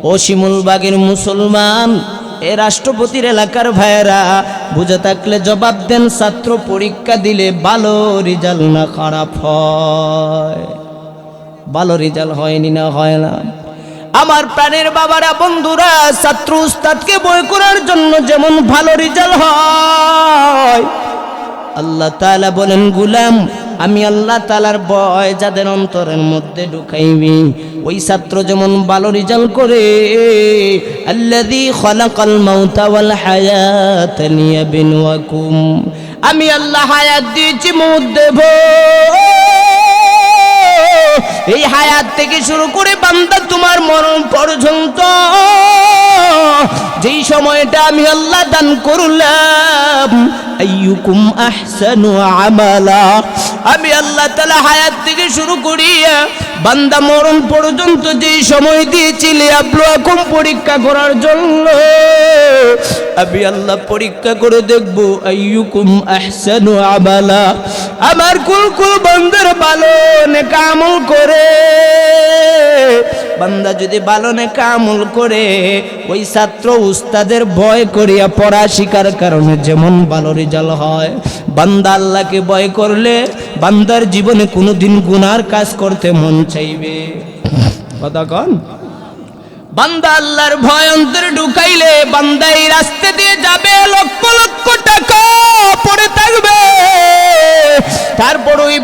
ও শিমুলবাগের মুসলমান, এ রাষ্ট্রপতির এলাকার ভাইয়েরা, বুঝে থাকলে জবাব দেন, ছাত্র পরীক্ষা দিলে ভালো রেজাল্ট না খারাপ হয়? ভালো রেজাল্ট হয়নি না হয় না? আমার প্রাণের বাবারা বন্ধুরা, ছাত্র উস্তাদকে ভয় করার জন্য যেমন ভালো রেজাল্ট হয়, আল্লাহ তাআলা বলেন, গোলাম আমি আল্লাহ তাআলার ভয় যাদের অন্তরের মধ্যে ঢুকাইবি, ওই ছাত্র যেমন ভালো রেজাল্ট করে। আল্লাযী খালাকাল মাউতা ওয়াল হায়াতা লিয়াবলুয়াকুম, আমি আল্লাহ হায়াত দিয়েছি, মউত দেব। এই হায়াত থেকে শুরু করে বান্দা তোমার মরণ পর্যন্ত যেই সময়টা আমি আল্লাহ দান করলাম, আইয়ুকুম আহসানু আমালা, আমি আল্লাহ তাআলা হায়াত থেকে শুরু করিয়া বান্দা মরণ পর্যন্ত যেই সময় দিয়েছিলে আবলুয়াকুম পরীক্ষা করার জন্য, আমি আল্লাহ পরীক্ষা করে দেখব আইয়ুকুম আহসানু আমালা, আমার কুল বান্দার ভালো নেক আমল করে। বান্দা যদি ভালো নেক আমল করে, ওই ছাত্র উস্তাদের ভয় করিয়া পড়া শিকার কারণে যেমন ভালো রেজাল্ট হয়, বান্দা আল্লাহকে ভয় করলে বান্দার জীবনে কোনোদিন গুনার কাজ করতে মন চাইবে। কথা কন? বান্দা আল্লাহর ভয় অন্তরে ঢুকাইলে বান্দা এই রাস্তা দিয়ে যাবে, লক্ষ লক্ষ টাকা পড়ে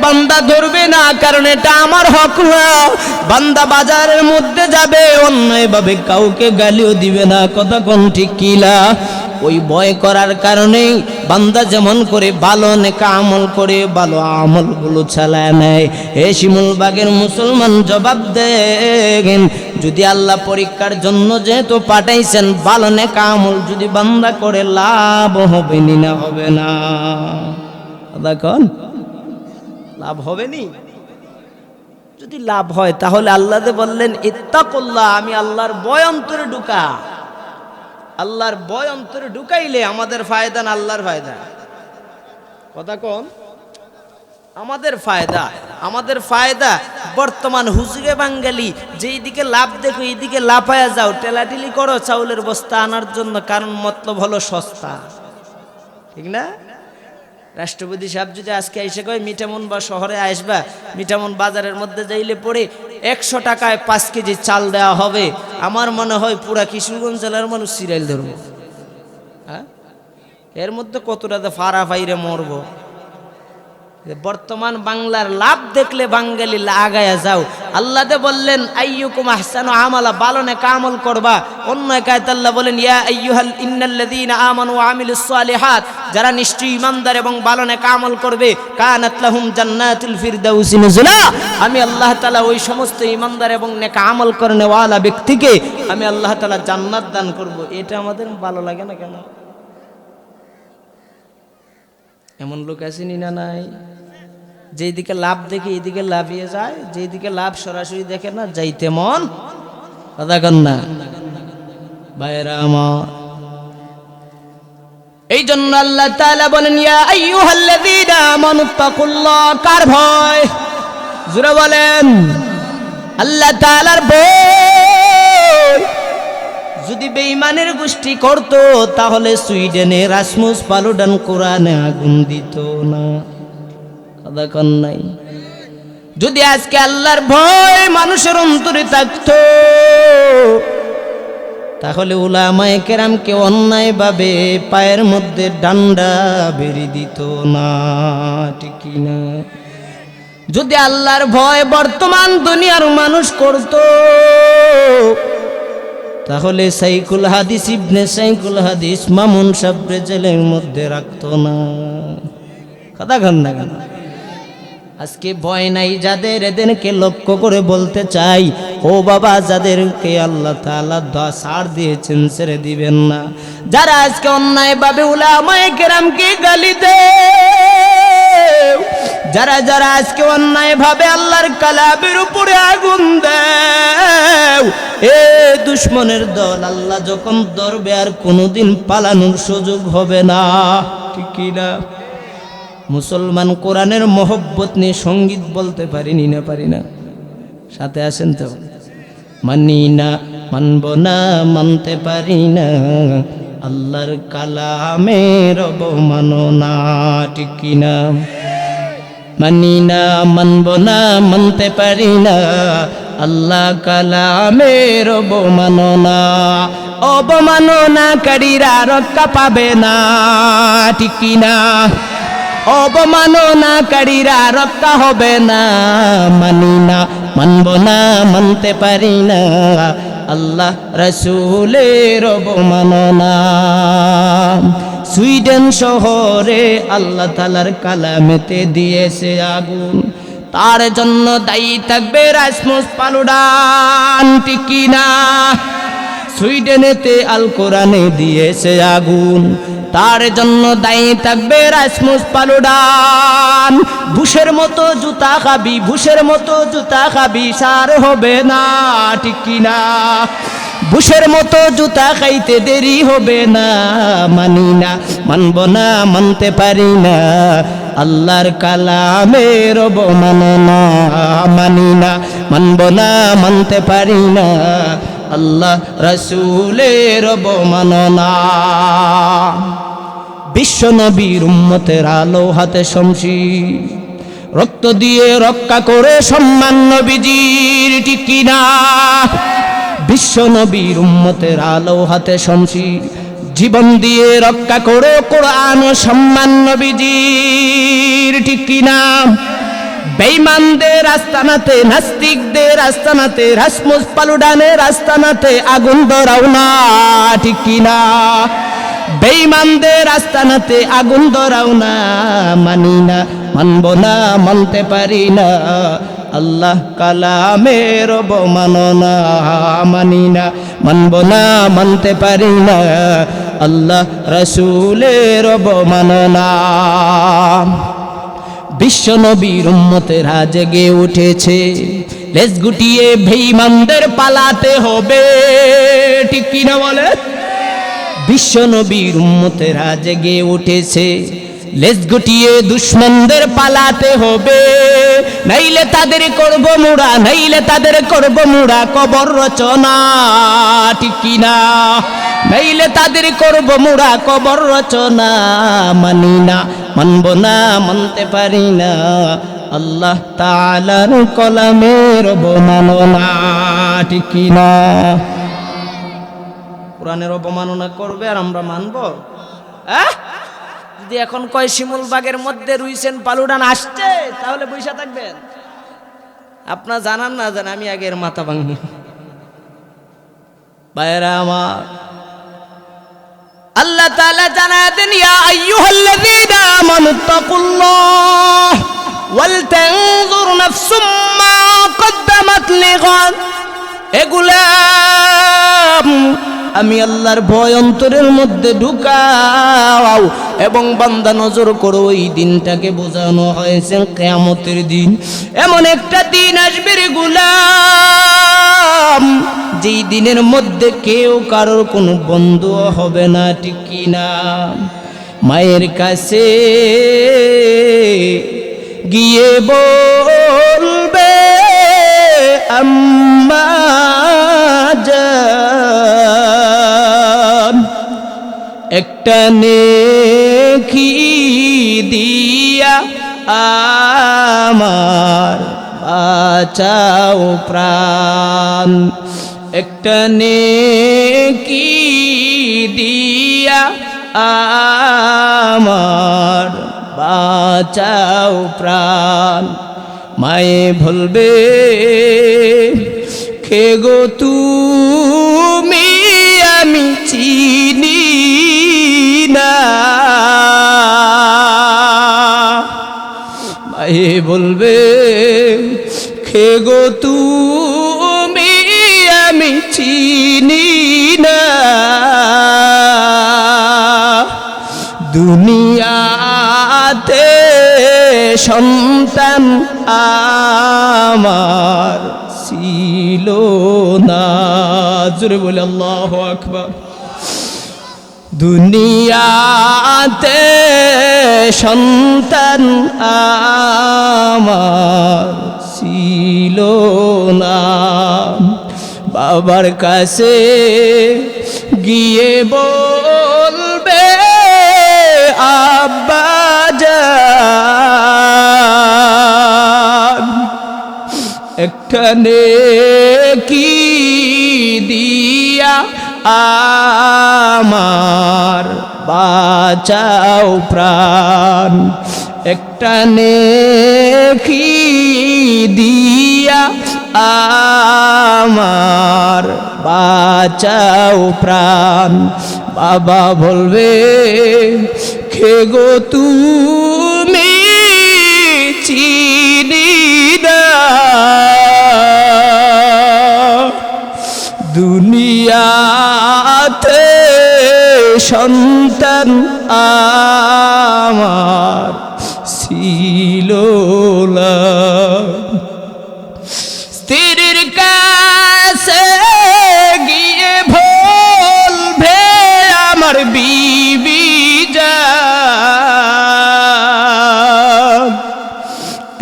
বান্দা ধরবে না, কারণ এটা আমার হক না। বান্দা বাজারের মধ্যে যাবে, অন্যায়ভাবে কাউকে গালিও দিবে না, কথা কোন ঠিক কিলা? ওই ভয় করার কারণে বান্দা যেমন করে ভালো নেকা আমল করে ভালো আমলগুলো চালায় নেয়। হে শিমুল বাগের মুসলমান, জবাব দেন, যদি আল্লাহ পরীক্ষার জন্য যেহেতু পাঠাইছেন, ভালো নেকা আমল যদি বান্দা করে লাভ হবে নি না হবে না? দেখুন, লাভ হবে নি? যদি লাভ হয় তাহলে আল্লাহ বললেন ইত্তাকুল্লাহ, আমি আল্লাহর ভয় অন্তরে ঢুকা। আল্লাহর ভয় অন্তরে ঢুকাইলে আমাদের ফায়দা না আল্লাহর ফায়দা? কথা কোন? আমাদের ফায়দা। আমাদের ফায়দা বর্তমান হুজুরে বাঙ্গালি যেই দিকে লাভ দেখো এইদিকে লাফায়া যাও, টেলাটিলি করো চাউলের বস্তা আনার জন্য, কারণ মতলব হলো সস্তা, ঠিক না? রাষ্ট্রপতি সাহেব যদি আজকে এসে কয় মিঠামন বা শহরে আসবা, মিঠামন বাজারের মধ্যে যাইলে পড়ে 100 টাকায় 5 কেজি চাল দেওয়া হবে, আমার মনে হয় পুরা কিশোরগঞ্জ জেলার মানুষ সিরিয়াল ধরবো। হ্যাঁ, এর মধ্যে কতটা ফাড়া ফাইরে মরবো। বর্তমান বাংলার লাভ দেখলে বাঙালি আগায়া যাও। আল্লাহ বললেন আইয়ুকুম আহসানু আমালা, ভালো নেক আমল করবা। অন্য এক আয়াতে আল্লাহ বলেন ইয়া আইয়ুহাল ইন্নাল্লাযীনা আমানু ওয়া আমিলুস সালিহাত, যারা নিশ্চয়ই ঈমানদার এবং ভালো নেক আমল করবে, কানাত লাহুম জান্নাতুল ফিরদাউসি নুজুলা, আমি আল্লাহ তাআলা ওই সমস্ত ঈমানদার এবং নেক আমল করেনেওয়ালা ব্যক্তিকে আমি আল্লাহ তাআলা জান্নাত দান করব। এটা আমাদের ভালো লাগে না কেন? এমন লোক আসেনি না নাই? যেদিকে লাভ দেখে এইদিকে লাভিয়ে যায়, যেদিকে লাভ সরাসরি দেখে না যাইতে মন কথা কন না ভাইরা আমার। এই জন্য আল্লাহ তাআলা বলেন ইয়া আইয়ুহাল্লাযীনা আমানুত্তাকুল্লাহ, কার ভয়? জোরে বলেন, আল্লাহ তাআলার ভয়। যদি বেঈমানের গোষ্ঠী করত তাহলে সুইডেনে রাসমুস পালুডান কোরআনে আগুন দিত না, কথা কন নাই? যদি আজকে আল্লাহর ভয় মানুষের অন্তরে থাকতো তাহলে উলামায়ে কেরামকে অন্যায়ভাবে পায়ের মধ্যে ডান্ডা বেরি দিত না, ঠিক কি না? যদি আল্লাহর ভয় বর্তমান দুনিয়ার মানুষ করত তাহলে সাইকুল হাদিস ইবনে সাইকুল হাদিস মামুন সাবরে জেলের মধ্যে রাখতো না, কথা কন না কেন? আজকে ভয় নাই যাদের, এদেরকে লক্ষ্য করে বলতে চাই, ও বাবা, যাদেরকে আল্লাহ তাআলা ছাড় দিয়েছেন ছেড়ে দিবেন না। যারা আজকে অন্যায়ভাবে উলামায়ে কেরামকে গালি দেয়, যারা যারা আজকে অন্যায়ভাবে আল্লাহর কালামের উপরে আগুন দেয়, এ দুশমনের দল আল্লাহ যখন ধরবে আর কোনোদিন পালানোর সুযোগ হবে না, ঠিক কি না? মুসলমান কোরআনের মহব্বত নিয়ে সঙ্গীত বলতে পারিনি না, পারি না? সাথে আছেন তো? মানি না, মানব না, মানতে পারি না, আল্লাহর কালামের অবমাননা, ঠিক কি না? মানি না, মানব না, মানতে পারি না, আল্লাহ কালামের অবমাননা, অবমাননাকারীরা রক্ষা পাবে না, ঠিক কি না? অবমাননাকারীরা রক্ষা হবে না। মানি না, মানব না, মানতে পারি না, আল্লাহ রাসূলের অবমাননা। সুইডেন শহরে আল্লাহ তাআলার কালামেতে দিয়েছে আগুন, তার জন্য দায়ী থাকবে রাসমুস পালুডান, ঠিক কি না? সুইডেনেতে আল কোরআনে দিয়েছে আগুন, তার জন্য দায়ী থাকবে রাসমুস পালুডান। বুশের মতো জুতা খাবি, বুশের মতো জুতা খাবি, সার হবে না, ঠিক কি না? বুশের মতো জুতা খাইতে দেরি হবে না। মানি না, মানব না, মানতে পারি না, আল্লাহর কালামের অবমাননা। মানি না, মানব না, মানতে পারি না, আল্লাহ রাসূলের অবমাননা। বিশ্ব নবীর উম্মতের আলো হাতে শমশির, রক্ত দিয়ে রক্ষা করে সম্মান নবীজির, ঠিক কি না? বিশ্ব নবীর উম্মতের আলো হাতে শমশির, জীবন দিয়ে রক্ষা করে কোরআন ও সম্মান নবীজির, ঠিক কি না? বেঈমানদের আস্তানাতে, নাস্তিকদের আস্তানাতে, রাসমুস পালুডানের আস্তানাতে আগুন ধরাও না, ঠিক কিনা? বেঈমানদের আস্তানাতে আগুন ধরাও না, মানি না, মানব না, মানতে পারি না, আল্লাহ কালামের অবমাননা, মানি না, মানব না, মানতে পারি না, আল্লাহ রাসূলের অবমাননা। বিশ্ব নবীর উম্মতেরা জেগে উঠেছে, লেজ গুটিয়ে বেঈমানদের পালাতে হবে, ঠিক কিনা বলে? বিশ্ব নবীর উম্মতেরা জেগে উঠেছে, লেজ গুটিয়ে দুশমনদের পালাতে হবে, নাইলে তাদের করব মুড়া, নাইলে তাদের করব মুড়া কবর রচনা, ঠিক কিনা? নাইলে তাদের করব মুড়া কবর রচনা, মানি না, মানব না, মানতে পারি না, আল্লাহ তাআলার কলামের অবমাননা, ঠিক কিনা? কোরআনের অবমাননা করবে আর আমরা মানব? যদি এখন কয় শিমুল বাগের মধ্যে রুইছেন পালুডান আসছে, তাহলে বৈশা থাকবেন? আপনার জানান না জান, আমি আগের মাথা ভাঙি। ভাইরা আমার, আল্লাহ তাআলা জানায় দেন, ইয়া আইয়ুহাল্লাযীনা আমানুত্তাকুল্লাহ ওয়াল তানজুর নাফসুম মা কদ্দামাত লিগাদ। এগুলা আমি আল্লাহর ভয় অন্তরের মধ্যে ঢুকাও এবং বান্দা নজর করো। ওই দিনটাকে বোঝানো হয়েছে কিয়ামতের দিন। এমন একটা দিন আসবে রে গোলাম, যেই দিনের মধ্যে কেউ কারোর কোনো বন্ধু হবে না, ঠিক কিনা? মায়ের কাছে গিয়ে বলবে, আম্মা জান, একটা নেকি দিয়া আমার বাঁচাও প্রাণ, একটা নেকি দিয়া আমার বাঁচাও প্রাণ। মায়ে বলবে, কে গো তুমি, আমি চিনি না। মায়ে বলবে, কে গো তুমি, আমি চিনি না। দুনিয়াতে সন্তান আমার ছিল না। জোরে বলে আল্লাহু আকবার। দুনিয়াতে সন্তান আমার ছিল না। বাবার কাছে গিয়ে বলবে, আব্বা জান, একটা নেকি দিয়া আমার বাঁচাও প্রাণ, একটা নেকি দিয়া আমার বাঁচাও প্রাণ। বাবা বলবে, কে গো তুমি, চিনি না। দুনিয়াতে সন্তান আমার ছিল না। স্ত্রীর কাছে গিয়ে বলবে, আমার বিবি জান,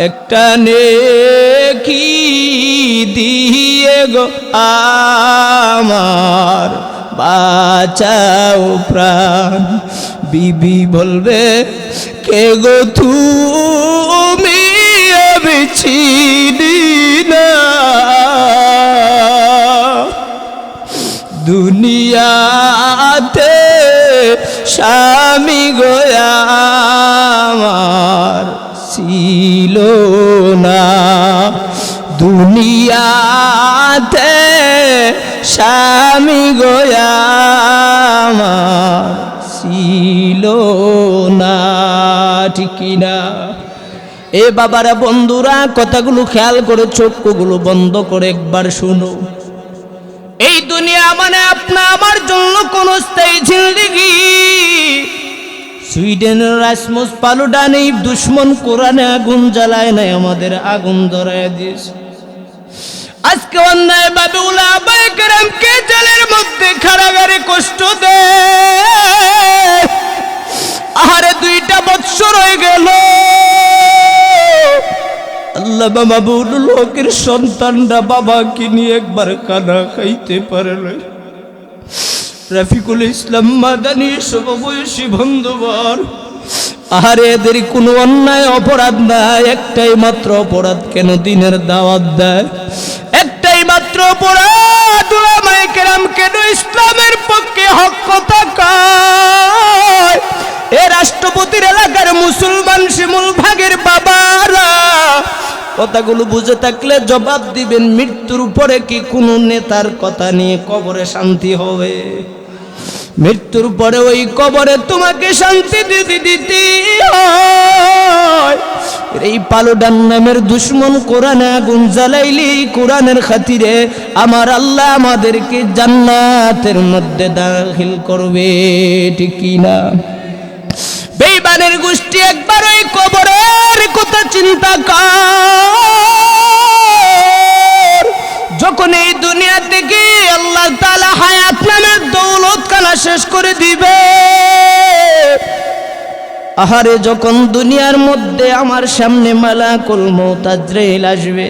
একটা নেকি দিয়ে গো আমার বাঁচাও প্রাণ। বিবি বলবে, কে গো তুমি, আমি চিনি না। দুনিয়াতে স্বামী গো আমার ছিল দুনিয়াতে স্বামী গোয়া আমার ছিল না, ঠিক কিনা? এ বাবারা, বন্ধুরা, কথাগুলো খেয়াল করে চক্ষুগুলো বন্ধ করে একবার শুনো। এই দুনিয়া মানে আপনা আমার জন্য কোন স্থায়ী জিন্দেগি। সুইডেনের রাসমুস পালুডান এই দুশ্মন কোরআনে আগুন জ্বালায় নাই, আমাদের আগুন ধরায় দিয়েছে। আজকে অন্যায় ভাবে উলামায়ে কেরামকে জেলের মধ্যে কারাগারে কষ্ট দেয়। আহারে 2টা বৎসর হয়ে গেল, আল্লাহ মাহবুব লোকের সন্তানরা বাবাকে নিয়ে একবার খানা খাইতে পারে না। রফিকুল ইসলাম মাদানী সমবয়সী বন্ধুবর, আহারে এদের কোনো অন্যায় অপরাধ নাই, একটাই মাত্র অপরাধ। কেন দিনের দাওয়াত দেয়? একটাই মাত্র অপরাধ, উলামায়ে কেরাম কেন ইসলামের পক্ষে হক কথা কয়? এ রাষ্ট্রপতির এলাকার মুসলমান শিমুল ভাগের বাবারা, কথাগুলো বুঝে থাকলে জবাব দিবেন। মৃত্যুর পরে কি কোনো নেতার কথা নিয়ে কবরে শান্তি হবে? মৃত্যুর পরে ওই কবরে তোমাকে শান্তি দিতে হয়। এই পালুডান নামের দুশ্মন কোরআনে আগুন জ্বালাইলি, কোরআনের খাতিরে আমার আল্লাহ আমাদেরকে জান্নাতের মধ্যে দাখিল করবে, ঠিক কিনা? বেঈমানের গোষ্ঠী একবার ওই কবরের কথা চিন্তা কর। যখন এই দুনিয়া থেকে আল্লাহ তাআলা হায়াত নামের দৌলত খানা শেষ করে দিবে, আহারে যখন দুনিয়ার মধ্যে আমার সামনে মালাকুল মউত আজরাইল আসবে,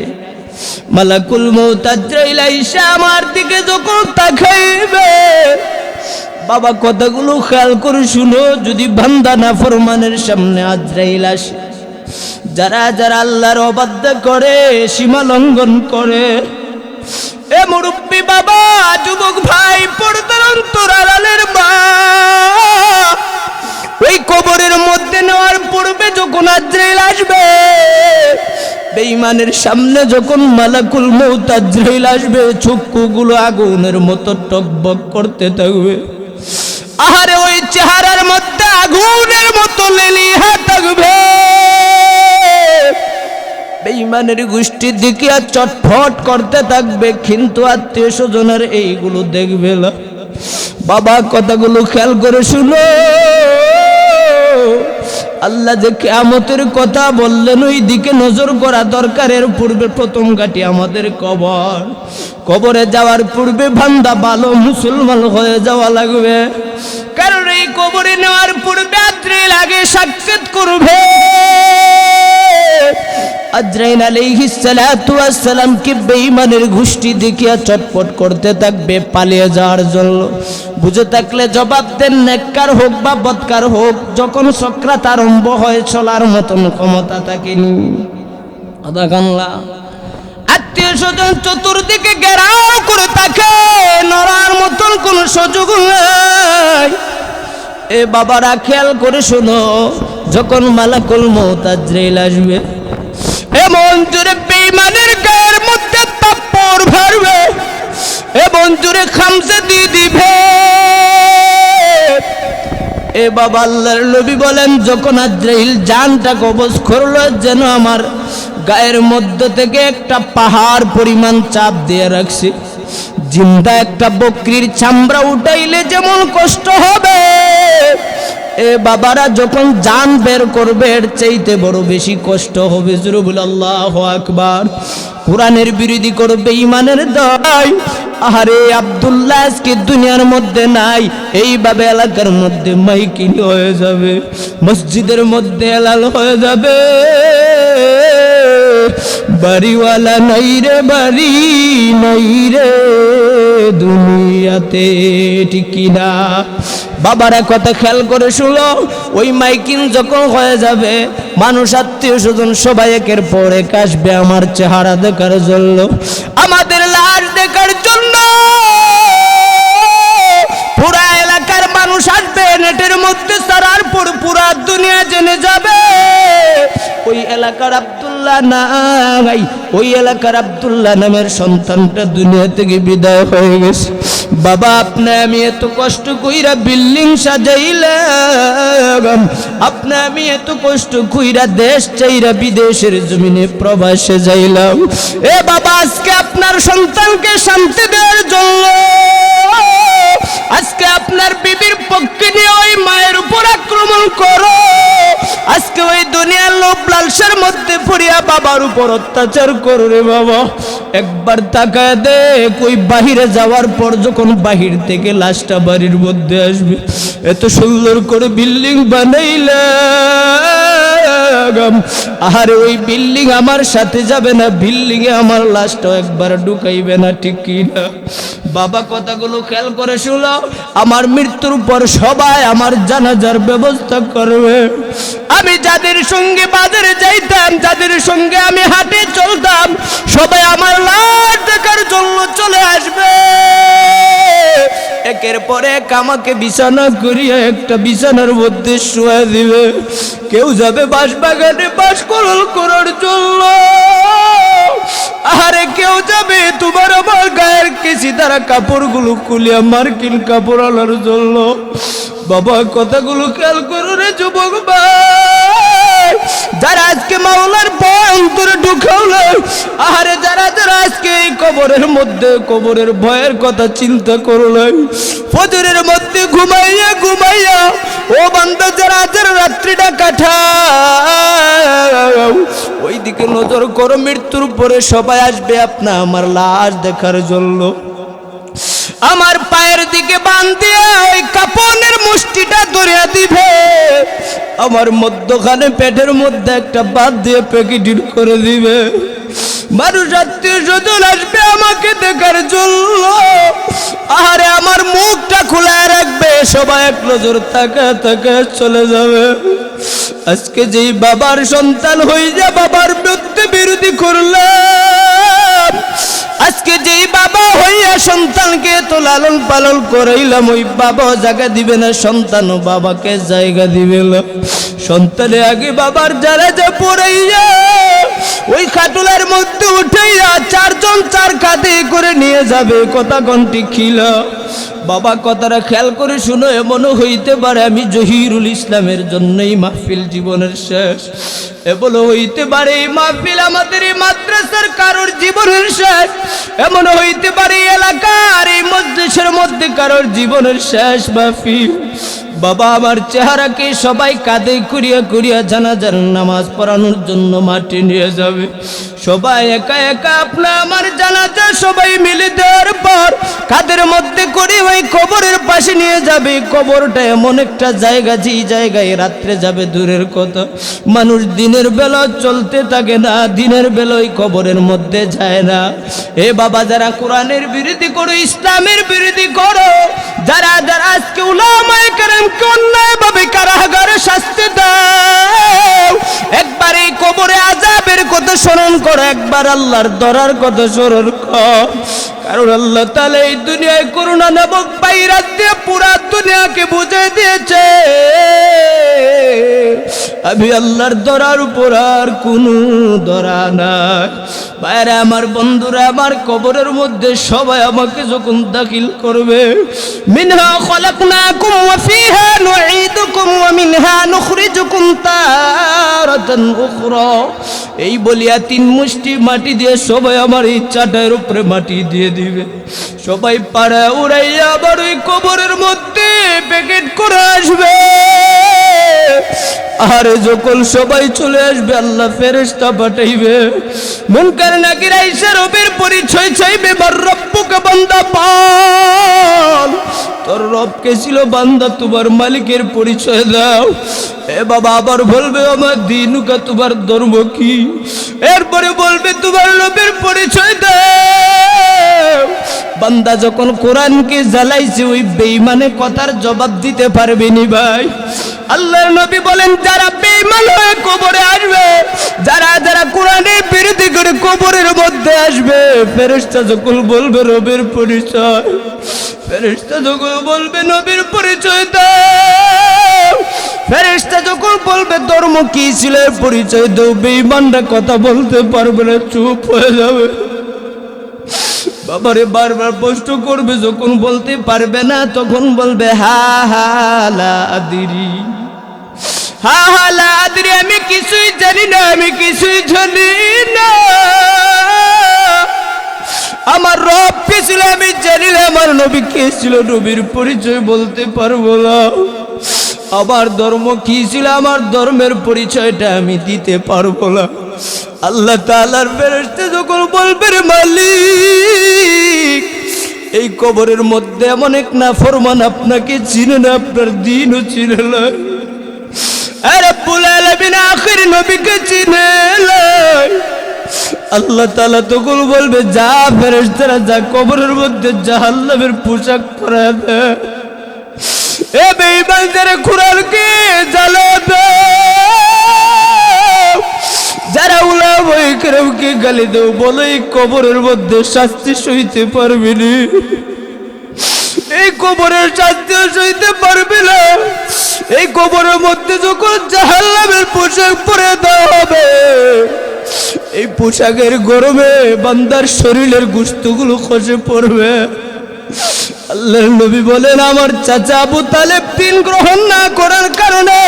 মালাকুল মউত আজরাইল আইসা আমার দিকে যখন তাকাইবে, বাবা কথাগুলো খেয়াল করে শুনো। যদি বান্দা নাফরমানের সামনে আজরাইল আসে, যারা যারা আল্লাহর অবাধ্য করে, সীমা লঙ্ঘন করে, এ মুরব্বী বাবা, যুবক ভাই, পর্দার অন্তর আড়ালের মা, ওই কবরের মধ্যে নেওয়ার পূর্বে যখন আজরাইল আসবে, বেঈমানের সামনে যখন মালাকুল মউত আজরাইল আসবে, চক্ষুগুলো আগুনের মতো টকবক করতে থাকবে। আহারে ওই চেহারার মধ্যে আগুনের মতো লেলিহা থাকবে। বেঈমানের গোষ্ঠীর দিকে চটফট করতে থাকবে, কিন্তু আত্মীয় স্বজনের এইগুলো দেখবে না। বাবা কথাগুলো খেয়াল করে শুনো। আল্লাহ যে কিয়ামতের কথা বললেন, ওই দিকে নজর করা দরকারের পূর্বে প্রথম ঘাটি আমাদের কবর। কবরে যাওয়ার পূর্বে বান্দা ভালো মুসলমান হয়ে যাওয়া লাগবে, কারণ এই কবরে নেওয়ার পূর্বে আজরাইল আগে সাক্ষাৎ করবে। আজরাইল আলাইহিস সালাতু ওয়াস সালাম কে বেঈমানের গোষ্ঠী দেখিয়া চটপট করতে থাকবে পালিয়ে যাওয়ার জন্য। বুঝে থাকলে জবাব দেন, নেককার হোক বা বদকার হোক, যখন সক্রাত আরম্ভ হয় চলার মতন ক্ষমতা থাকেনি। আদাগাল্লা আত্মীয় স্বজন চতুর্দিকে ঘেরাও করে থাকে, নড়ার মতন কোন সুযোগ নাই। এ বাবারা খেয়াল করে শোনো, যখন মালাকুল মউত আজরাইল আসবে, এমন জোরে বেঈমানের গায়ের মধ্যে তাপ্পর ভরবে, এমন জোরে খামসা দিয়ে দিবে। এ বাবা, আল্লাহর নবী বলেন, যখন আজরাইল জানটা কবজ করলো, যেন আমার গায়ের মধ্য থেকে একটা পাহাড় পরিমাণ চাপ দিয়ে রাখছে। জিন্দা একটা বকরির চামড়া উঠাইলে যেমন কষ্ট হবে, এ বাবারা যখন জান বের করবে, এর চাইতে বড় বেশি কষ্ট হবে। জোরে বল আল্লাহু আকবার। কোরআনের বিরোধী করবে ইমানের দায়। আহারে আব্দুল্লাহ আজকে দুনিয়ার মধ্যে নাই, এইভাবে এলাকার মধ্যে মাইকিং হয়ে যাবে, মসজিদের মধ্যে এলাল হয়ে যাবে, বাড়িওয়ালা নাই রে, বাড়ি নাই রে দুনিয়াতে, ঠিক কিনা? বাবারা কথা খেয়াল করে শুনো, ওই মাইকিং যখন হয়ে যাবে, মানুষ আত্মীয় স্বজন সবাই একের পর এক আসবে আমার চেহারা দেখার জন্য, আমাদের লাশ দেখার জন্য। পুরা এলাকার মানুষ আসবে, নেটের মধ্যে সারার পর পুরা দুনিয়া জেনে যাবে ওই এলাকার আব্দুল্লাহ নাই, ওই এলাকার আব্দুল্লাহ নামের সন্তানটা দুনিয়া থেকে বিদায় হয়ে গেছে। বাবা আপনি আমি এত কষ্ট কইরা বিল্ডিং সাজাইলাম, আপনি আমি এত কষ্ট কইরা দেশ চাইরা বিদেশের জমিনে প্রবাসে যাইলাম, এ বাবা আজকে আপনার সন্তানকে শান্তি দেওয়ার জন্য আজকে আপনার বিবির পক্ষে নিয়ে ওই মায়ের উপর আক্রমণ করো, আজকে ওই দুনিয়ার লোভ লালসার মধ্যে পড়িয়া বাবার উপর অত্যাচার করো রে বাবা। একবার তাকায় দেখ ওই বাহিরে যাওয়ার পর যখন বাহির থেকে লাশটা বাড়ির মধ্যে আসবে, এত সুন্দর করে বিল্ডিং বানাইলা, আরে ওই বিল্ডিং আমার সাথে যাবে না, বিল্ডিং এ আমার লাশটাও একবার ঢুকাইবে না, ঠিক কি না? বাবা কথাগুলো খেয়াল করে শুনো, আমার মৃত্যুর পর সবাই আমার জানাজার ব্যবস্থা করবে। আমি যাদের সঙ্গে বাজারে যাইতাম, যাদের সঙ্গে আমি হাটে চলতাম, সবাই আমার লাশ দেখার জন্য চলে আসবে। একের পর এক আমাকে বিছানা করিয়া একটা বিছানার মধ্যে শুয়ে দিবে। কেউ যাবে বাঁশবাগানে বাঁশকরল করার জন্য, আরে কেউ যাবে তোমার আমার গায়ের কেসি দ্বারা কাপড়গুলো খুলিয়া মার্কিন কাপড় আনার জন্য। বাবা কথাগুলো খেয়াল করো রে যুবক ভাই, যারা আজকে মাওলার ভয় অন্তরে ঢুকালো, আরে যারা যারা আজকে এই কবরের মধ্যে কবরের ভয়ের কথা চিন্তা করলেন, ফজরের মধ্যে ঘুমাইয়া ঘুমাইয়া ও বান্দা যারা যারা রাত্রিটা কাটাও, ওই দিকে নজর করো, মৃত্যুর পরে সবাই আসবে আপনা আমার লাশ দেখার জন্য। আমার পায়ের দিকে বাঁধ দিয়া ওই কাপড়ের মুষ্টিটা ধরিয়া দিবে, আমার মধ্যখানে পেটের মধ্যে একটা বাদ দিয়ে প্যাকেটিং করে দিবে। মানুষ আত্মীয় স্বজন আসবে আমাকে দেখার জন্য, আরে আমার মুখটা খোলা রাখবে, সবাই এক নজর তাকা তাকা চলে যাবে। আজকে যেই বাবার সন্তান হইয়া বাবার মধ্যে বিরোধী করলাম, আজকে যেই বাবা হইয়া সন্তানকে তো লালন পালন করাইলাম, ওই বাবা জায়গা দিবে না, সন্তানও বাবাকে জায়গা দিবে না। সন্তানে আগে বাবার জানাজা পড়াইয়া ওই খাটুলার মধ্যে উঠাইয়া চারজন চার কাঁধে করে নিয়ে যাবে, কথা কন্টি খিলা। বাবা কথাটা খেয়াল করে শুনো, এমনও হইতে পারে আমি জহিরুল ইসলামের জন্যই মাহফিল জীবনের শেষ, এমনও হইতে পারে এই মাহফিল আমাদের এই মাদ্রাসার কারোর জীবনের শেষ, এমনও হইতে পারে এলাকার এই মজলিসের মধ্যে কারোর জীবনের শেষ মাহফিল। বাবা আমার চেহারাকে সবাই কাঁধে করিয়া করিয়া জানাজার নামাজ পড়ানোর জন্য মাঠে নিয়ে যাবে। সবাই একা একা আপনা আমার জানাজা সবাই মিলে দেওয়ার পর কাঁধের মধ্যে করে ওই কবরের পাশে নিয়ে যাবে। কবরটা এমন একটা জায়গা, যেই জায়গায় রাত্রে যাবে দূরের কথা, মানুষ দিনের বেলা চলতে থাকে না, দিনের বেলা ওই কবরের মধ্যে যায় না। এ বাবা যারা কোরআনের বিরোধী করো, ইসলামের বিরোধী করো, যারা যারা আজকে উলামায়ে কেরামকে অন্যায়ভাবে কারাগারে শাস্তি দাও, একবার এই কবরে আযাবের কথা স্মরণ করো, একবার আল্লাহর দরার কথা স্মরণ কর। কারণ আল্লাহ তাআলা এই দুনিয়ায় করুণা নামক ভাইরাস দিয়ে পুরা দুনিয়াকে বুঝিয়ে দিয়েছে, আমি আল্লাহর দরার উপর আর কোনো দরা নাই। ভাইরা আমার, বন্ধুরা আমার, কবরের মধ্যে সবাই আমাকে যখন দাখিল করবে, মিনহা খলাকনাকুম ওয়া ফিহা নুঈদুকুম ওয়া মিনহা নুখরিজুকুম তারাতান উখরা, এই বলিয়া তিন মুষ্টি মাটি দিয়ে সবাই আমার এই চাটার উপরে মাটি দিয়ে দিবে। সবাই পাড়া উড়াইয়া আবার ওই কবরের মধ্যে প্যাকেট করে আসবে। আরে যখন সবাই চলে আসবে, আল্লাহ ফেরেশতা পাঠাইবে, মুনকার নাকির আইসা রবের পরিচয় চাইবে। বার রব্বুকা, বান্দা বল তোর রব কে ছিল, বান্দা তোমার মালিকের পরিচয় দাও। এ বাবা আবার বলবে আমার দিনুকা, তোমার ধর্ম কি? এরপরে বলবে তোমার রবের পরিচয় দাও। বান্দা যখন কোরআনকে জ্বালাইছে, ওই বেঈমানে কথার জবাব দিতে পারবে নি ভাই। আল্লাহর নবী বলেন, যারা বেঈমান হয়ে কবরে আসবে, যারা যারা কোরআনের বিরোধী করে কবরের মধ্যে আসবে, ফেরেশতা যখন বলবে রবের পরিচয়, ফেরেশতা যখন বলবে নবীর পরিচয় দাও, ফেরেশতা যখন বলবে ধর্ম ধর্ম কি ছিল পরিচয় দাও। বেঈমানরা কথা বলতে পারবে না, চুপ হয়ে যাবে। বাবারে বারবার প্রশ্ন করবে, যখন বলতে পারবে না তখন বলবে হা হা লা আদরি, হা হা লা আদরি, আমি কিছুই জানি না, আমি কিছুই জানি না। আমার রব কে ছিল আমি জানি না, আমার নবী কে ছিল নবীর পরিচয় বলতে পারবো না। আমার ধর্ম কি ছিল আমার ধর্মের পরিচয়টা আমি দিতে পারবো না। আল্লাহ তাআলার ফেরেশতা যখন বলবে রে মালিক, এই কবরের মধ্যে এমন এক নাফরমান আপনাকে চিনে না, আপনার দ্বীনও চিনে না, রব্বুল আলামিন আখির নবীকে চিনে না। আল্লাহ তাআলা তখন বলবে যা ফেরেশতারা যা কবরের মধ্যে জাহান্নামের পোশাক পরায় দে। এ বেঈমানদের কুরআনকে জ্বালাবে, যারা উলামায়ে কেরামকে গালি দেও বলে এই কবরের মধ্যে শাস্তি সইতে পারবি না, এই কবরের শাস্তিও সইতে পারবি না। এই কবরের মধ্যে যখন জাহান্নামের পোশাক পরে দেওয়া হবে, এই পোশাকের গরমে বান্দার শরীরের গোশতগুলো খসে পড়বে। আল্লাহর নবী বলেন আমার চাচা আবু তালেব দিন গ্রহণ না করার কারণে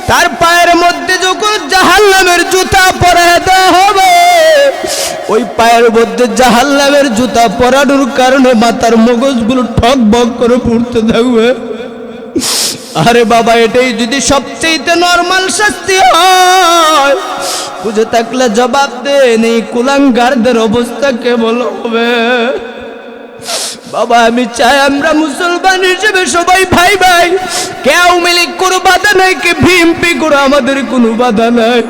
তার পায়ের মধ্যে যখন জাহান্নামের জুতা পরায় দেওয়া হবে, ওই পায়ের মধ্যে জাহান্নামের জুতা পরানোর কারণে মাথার মগজগুলো ঠক বক করে পড়তে থাকবে। আরে বাবা, এটাই যদি সবচেয়ে নরমাল শাস্তি হয়, বুঝে থাকলে জবাব দেন, এই কুলাঙ্গারদের অবস্থা কেমন হবে? বাবা আমি চাই আমরা মুসলমান হিসেবে সবাই ভাই ভাই, কেউ মিলিক কোনো বাধা নাই, কে বিএনপি করে আমাদের কোনো বাধা নাই।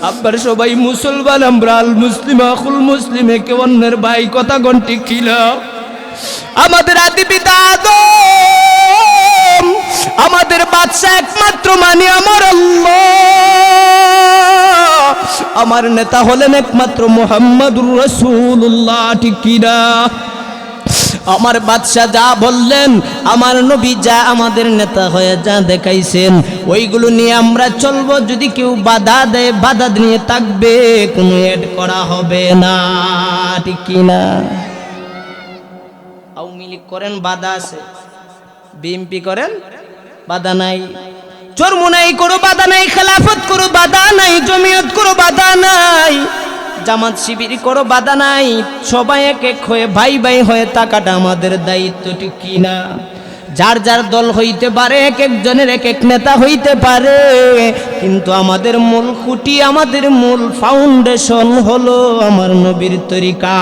আপনার সবাই মুসলমান, আমরা আল মুসলিম আখুল মুসলিম, একে অন্যের ভাই, কথা গন্টি খিলা। আমাদের আদি পিতা আদম, আমাদের বাদশা একমাত্র মানি আমার আল্লাহ, আমার নেতা হলেন একমাত্র মুহাম্মাদুর রাসূলুল্লাহ, ঠিক কি না? আমার বাদশা যা বললেন, আমার নবী যা আমাদের নেতা হয়ে যা দেখাইছেন, ওইগুলো নিয়ে আমরা চলবো। যদি কেউ বাধা দেয়, বাধা নিয়ে থাকবে, কোনো এড করা হবে না, ঠিক কি না? আওয়ামী লীগ করেন বাধা আছে, বিএনপি করেন বাধা নাই, চরমুনাই করো বাধা নাই, খেলাফত করো বাধা নাই, জমিয়ত করো বাধা নাই, জামাত শিবির করো বাধা নাই। সবাই এক এক হয়ে ভাই ভাই হয়ে থাকাটা আমাদের দায়িত্ব, ঠিক কি না? যার যার দল হইতে পারে, এক একজনের এক এক নেতা হইতে পারে, কিন্তু আমাদের মূল খুঁটি, আমাদের মূল ফাউন্ডেশন হলো আমার নবীর তরিকা।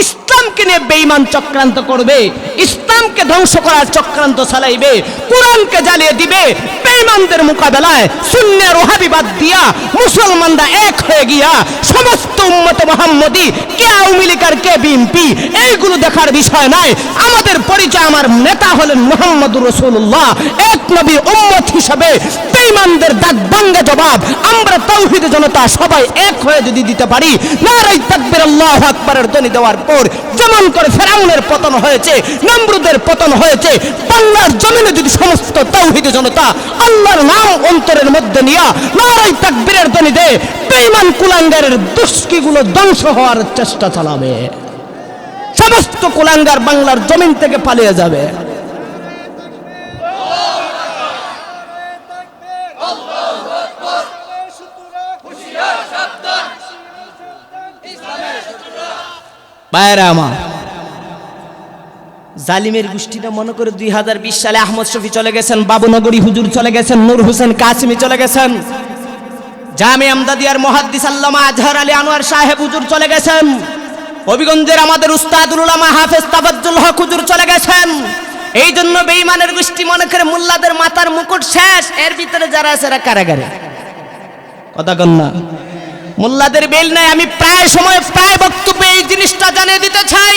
ইসলামকে নিয়ে বেঈমান চক্রান্ত করবে, ইসলামকে ধ্বংস করার চক্রান্ত চালাইবে, কোরআনকে জ্বালিয়ে দিবে। বেঈমানদের মোকাবেলায় সুন্নি আর ওয়াহাবি বাদ দিয়া মুসলমানরা এক হয়ে গিয়া সমস্ত উম্মতে মুহাম্মদী, কে আওয়ামী লীগ আর কে বিএনপি, এইগুলো দেখার বিষয় নাই। আমাদের পরিচয়, আমার নেতা হলেন মুহাম্মদুর রাসূলুল্লাহ। এক নবীর উম্মত হিসাবে বেঈমানদের দাঁত ভাঙা জবাব আমরা তাওহীদের জনতা সবাই এক হয়ে যদি দিতে পারি, নারায়ে তাকবীর আল্লাহু আকবারের ধ্বনি দেওয়ার পর যেমন করে ফেরাউনের পতন হয়েছে, নমরুদের পতন হয়েছে, বাংলার জমিনে যদি সমস্ত তাওহীদের জনতা আল্লাহর নাম অন্তরের মধ্যে নিয়া নারায়ে তাকবীরের ধ্বনি দেয়, বেঈমান কুলাঙ্গারের দুষ্কৃগুলো ধ্বংস হওয়ার চেষ্টা চালাবে, সমস্ত কুলাঙ্গার বাংলার জমিন থেকে পালিয়ে যাবে। ভাইরা আমার, জালিমের গোষ্ঠীটা মনে করে 2020 সালে আহমদ শফি চলে গেছেন, বাবুনগরী হুজুর চলে গেছেন, নূর হোসেন কাসিমি চলে গেছেন, জামে আমদাদিয়ার মুহাদ্দিস আল্লামা আজহার আলী আনোয়ার সাহেব হুজুর চলে গেছেন, হবিগঞ্জের আমাদের উস্তাদুল উলামা হাফেজ তাফাজ্জুল হক হুজুর চলে গেছেন। এই জন্য বেঈমানের গোষ্ঠী মনে করে মোল্লাদের মাথার মুকুট শেষ, এর ভিতরে যারা আছে এরা কারাগারে, কথা কন না, মোল্লাদের বেল নাই। আমি প্রায় সময় প্রায় বক্তব্যে এই জিনিসটা জানিয়ে দিতে চাই,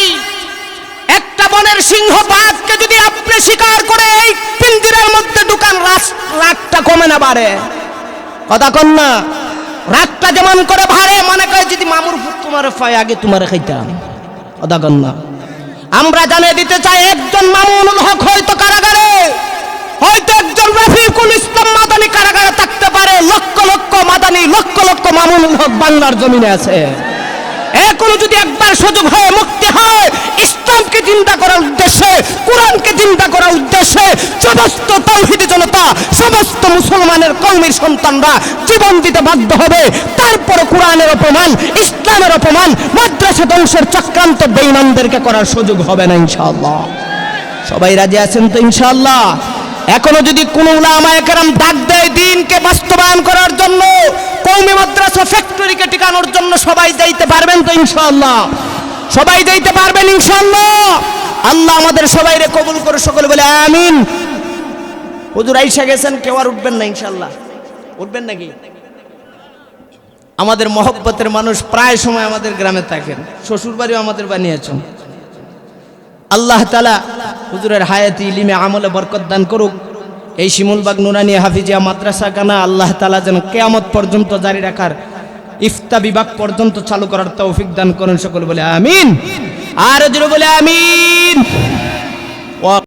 একটা বনের সিংহ বাঘকে যদি আপনি শিকার করে এই পিঞ্জিরার মধ্যে ঢুকান, রাগটা কমে না বাড়ে, কথা কন না? রাগটা যেমন করে ভাড়ে, মনে করে যদি মামুর ফুট তোমার পায় আগে তোমার খাইতাম, কথা কন না? আমরা জানিয়ে দিতে চাই, একজন মামুনুল হক হয়তো কারাগারে, হয়তো একজন রফিকুল ইসলাম মাদানী কারাগারে, এনামুল হক বাংলার জমিনে আছে। এখনো যদি একবার সুযোগ হয়, মুক্তি হয়, ইসলামকে চিন্তা করার উদ্দেশ্যে, কোরআনকে চিন্তা করার উদ্দেশ্যে সমস্ত তাওহীদি জনতা, সমস্ত মুসলমানের কওমের সন্তানরা জীবন দিতে বাধ্য হবে। তারপর কোরআনের অপমান, ইসলামের অপমান, মাদ্রাসা ধ্বংসের চক্রান্ত বেঈমানদেরকে করার সুযোগ হবে না ইনশাআল্লাহ। সবাই রাজি আছেন তো ইনশাআল্লাহ? এখনো যদি কোন উলামায়ে কেরাম ডাক দেয় দ্বীনকে বাস্তবায়ন করার জন্য, কওমি মাদ্রাসা ফ্যাক্টরিকে টিকানোর জন্য, সবাই যাইতে পারবেন তো ইনশাআল্লাহ? সবাই যাইতে পারবেন ইনশাআল্লাহ? আল্লাহ আমাদের সবাইরে কবুল করে, সকলে বলে আমিন। হুজুর আইসা গেছেন, কেউ আর উঠবেন না ইনশাআল্লাহ? উঠবেন নাকি? আমাদের মহব্বতের মানুষ প্রায় সময় আমাদের গ্রামে থাকেন, শ্বশুর বাড়িও আমাদের বানিয়েছেন। আল্লাহ তাআলা হুজুরের হায়াতি, ইলমে, আমলে বরকত দান করুক। এই শিমুলবাগ নুরানি হাফিজিয়া মাদ্রাসা কানা আল্লাহ তাআলা যেন কিয়ামত পর্যন্ত জারি রাখার, ইফতা বিভাগ পর্যন্ত চালু করার তৌফিক দান করেন, সকলে বলে আমিন। আর জোরে বলে আমিন।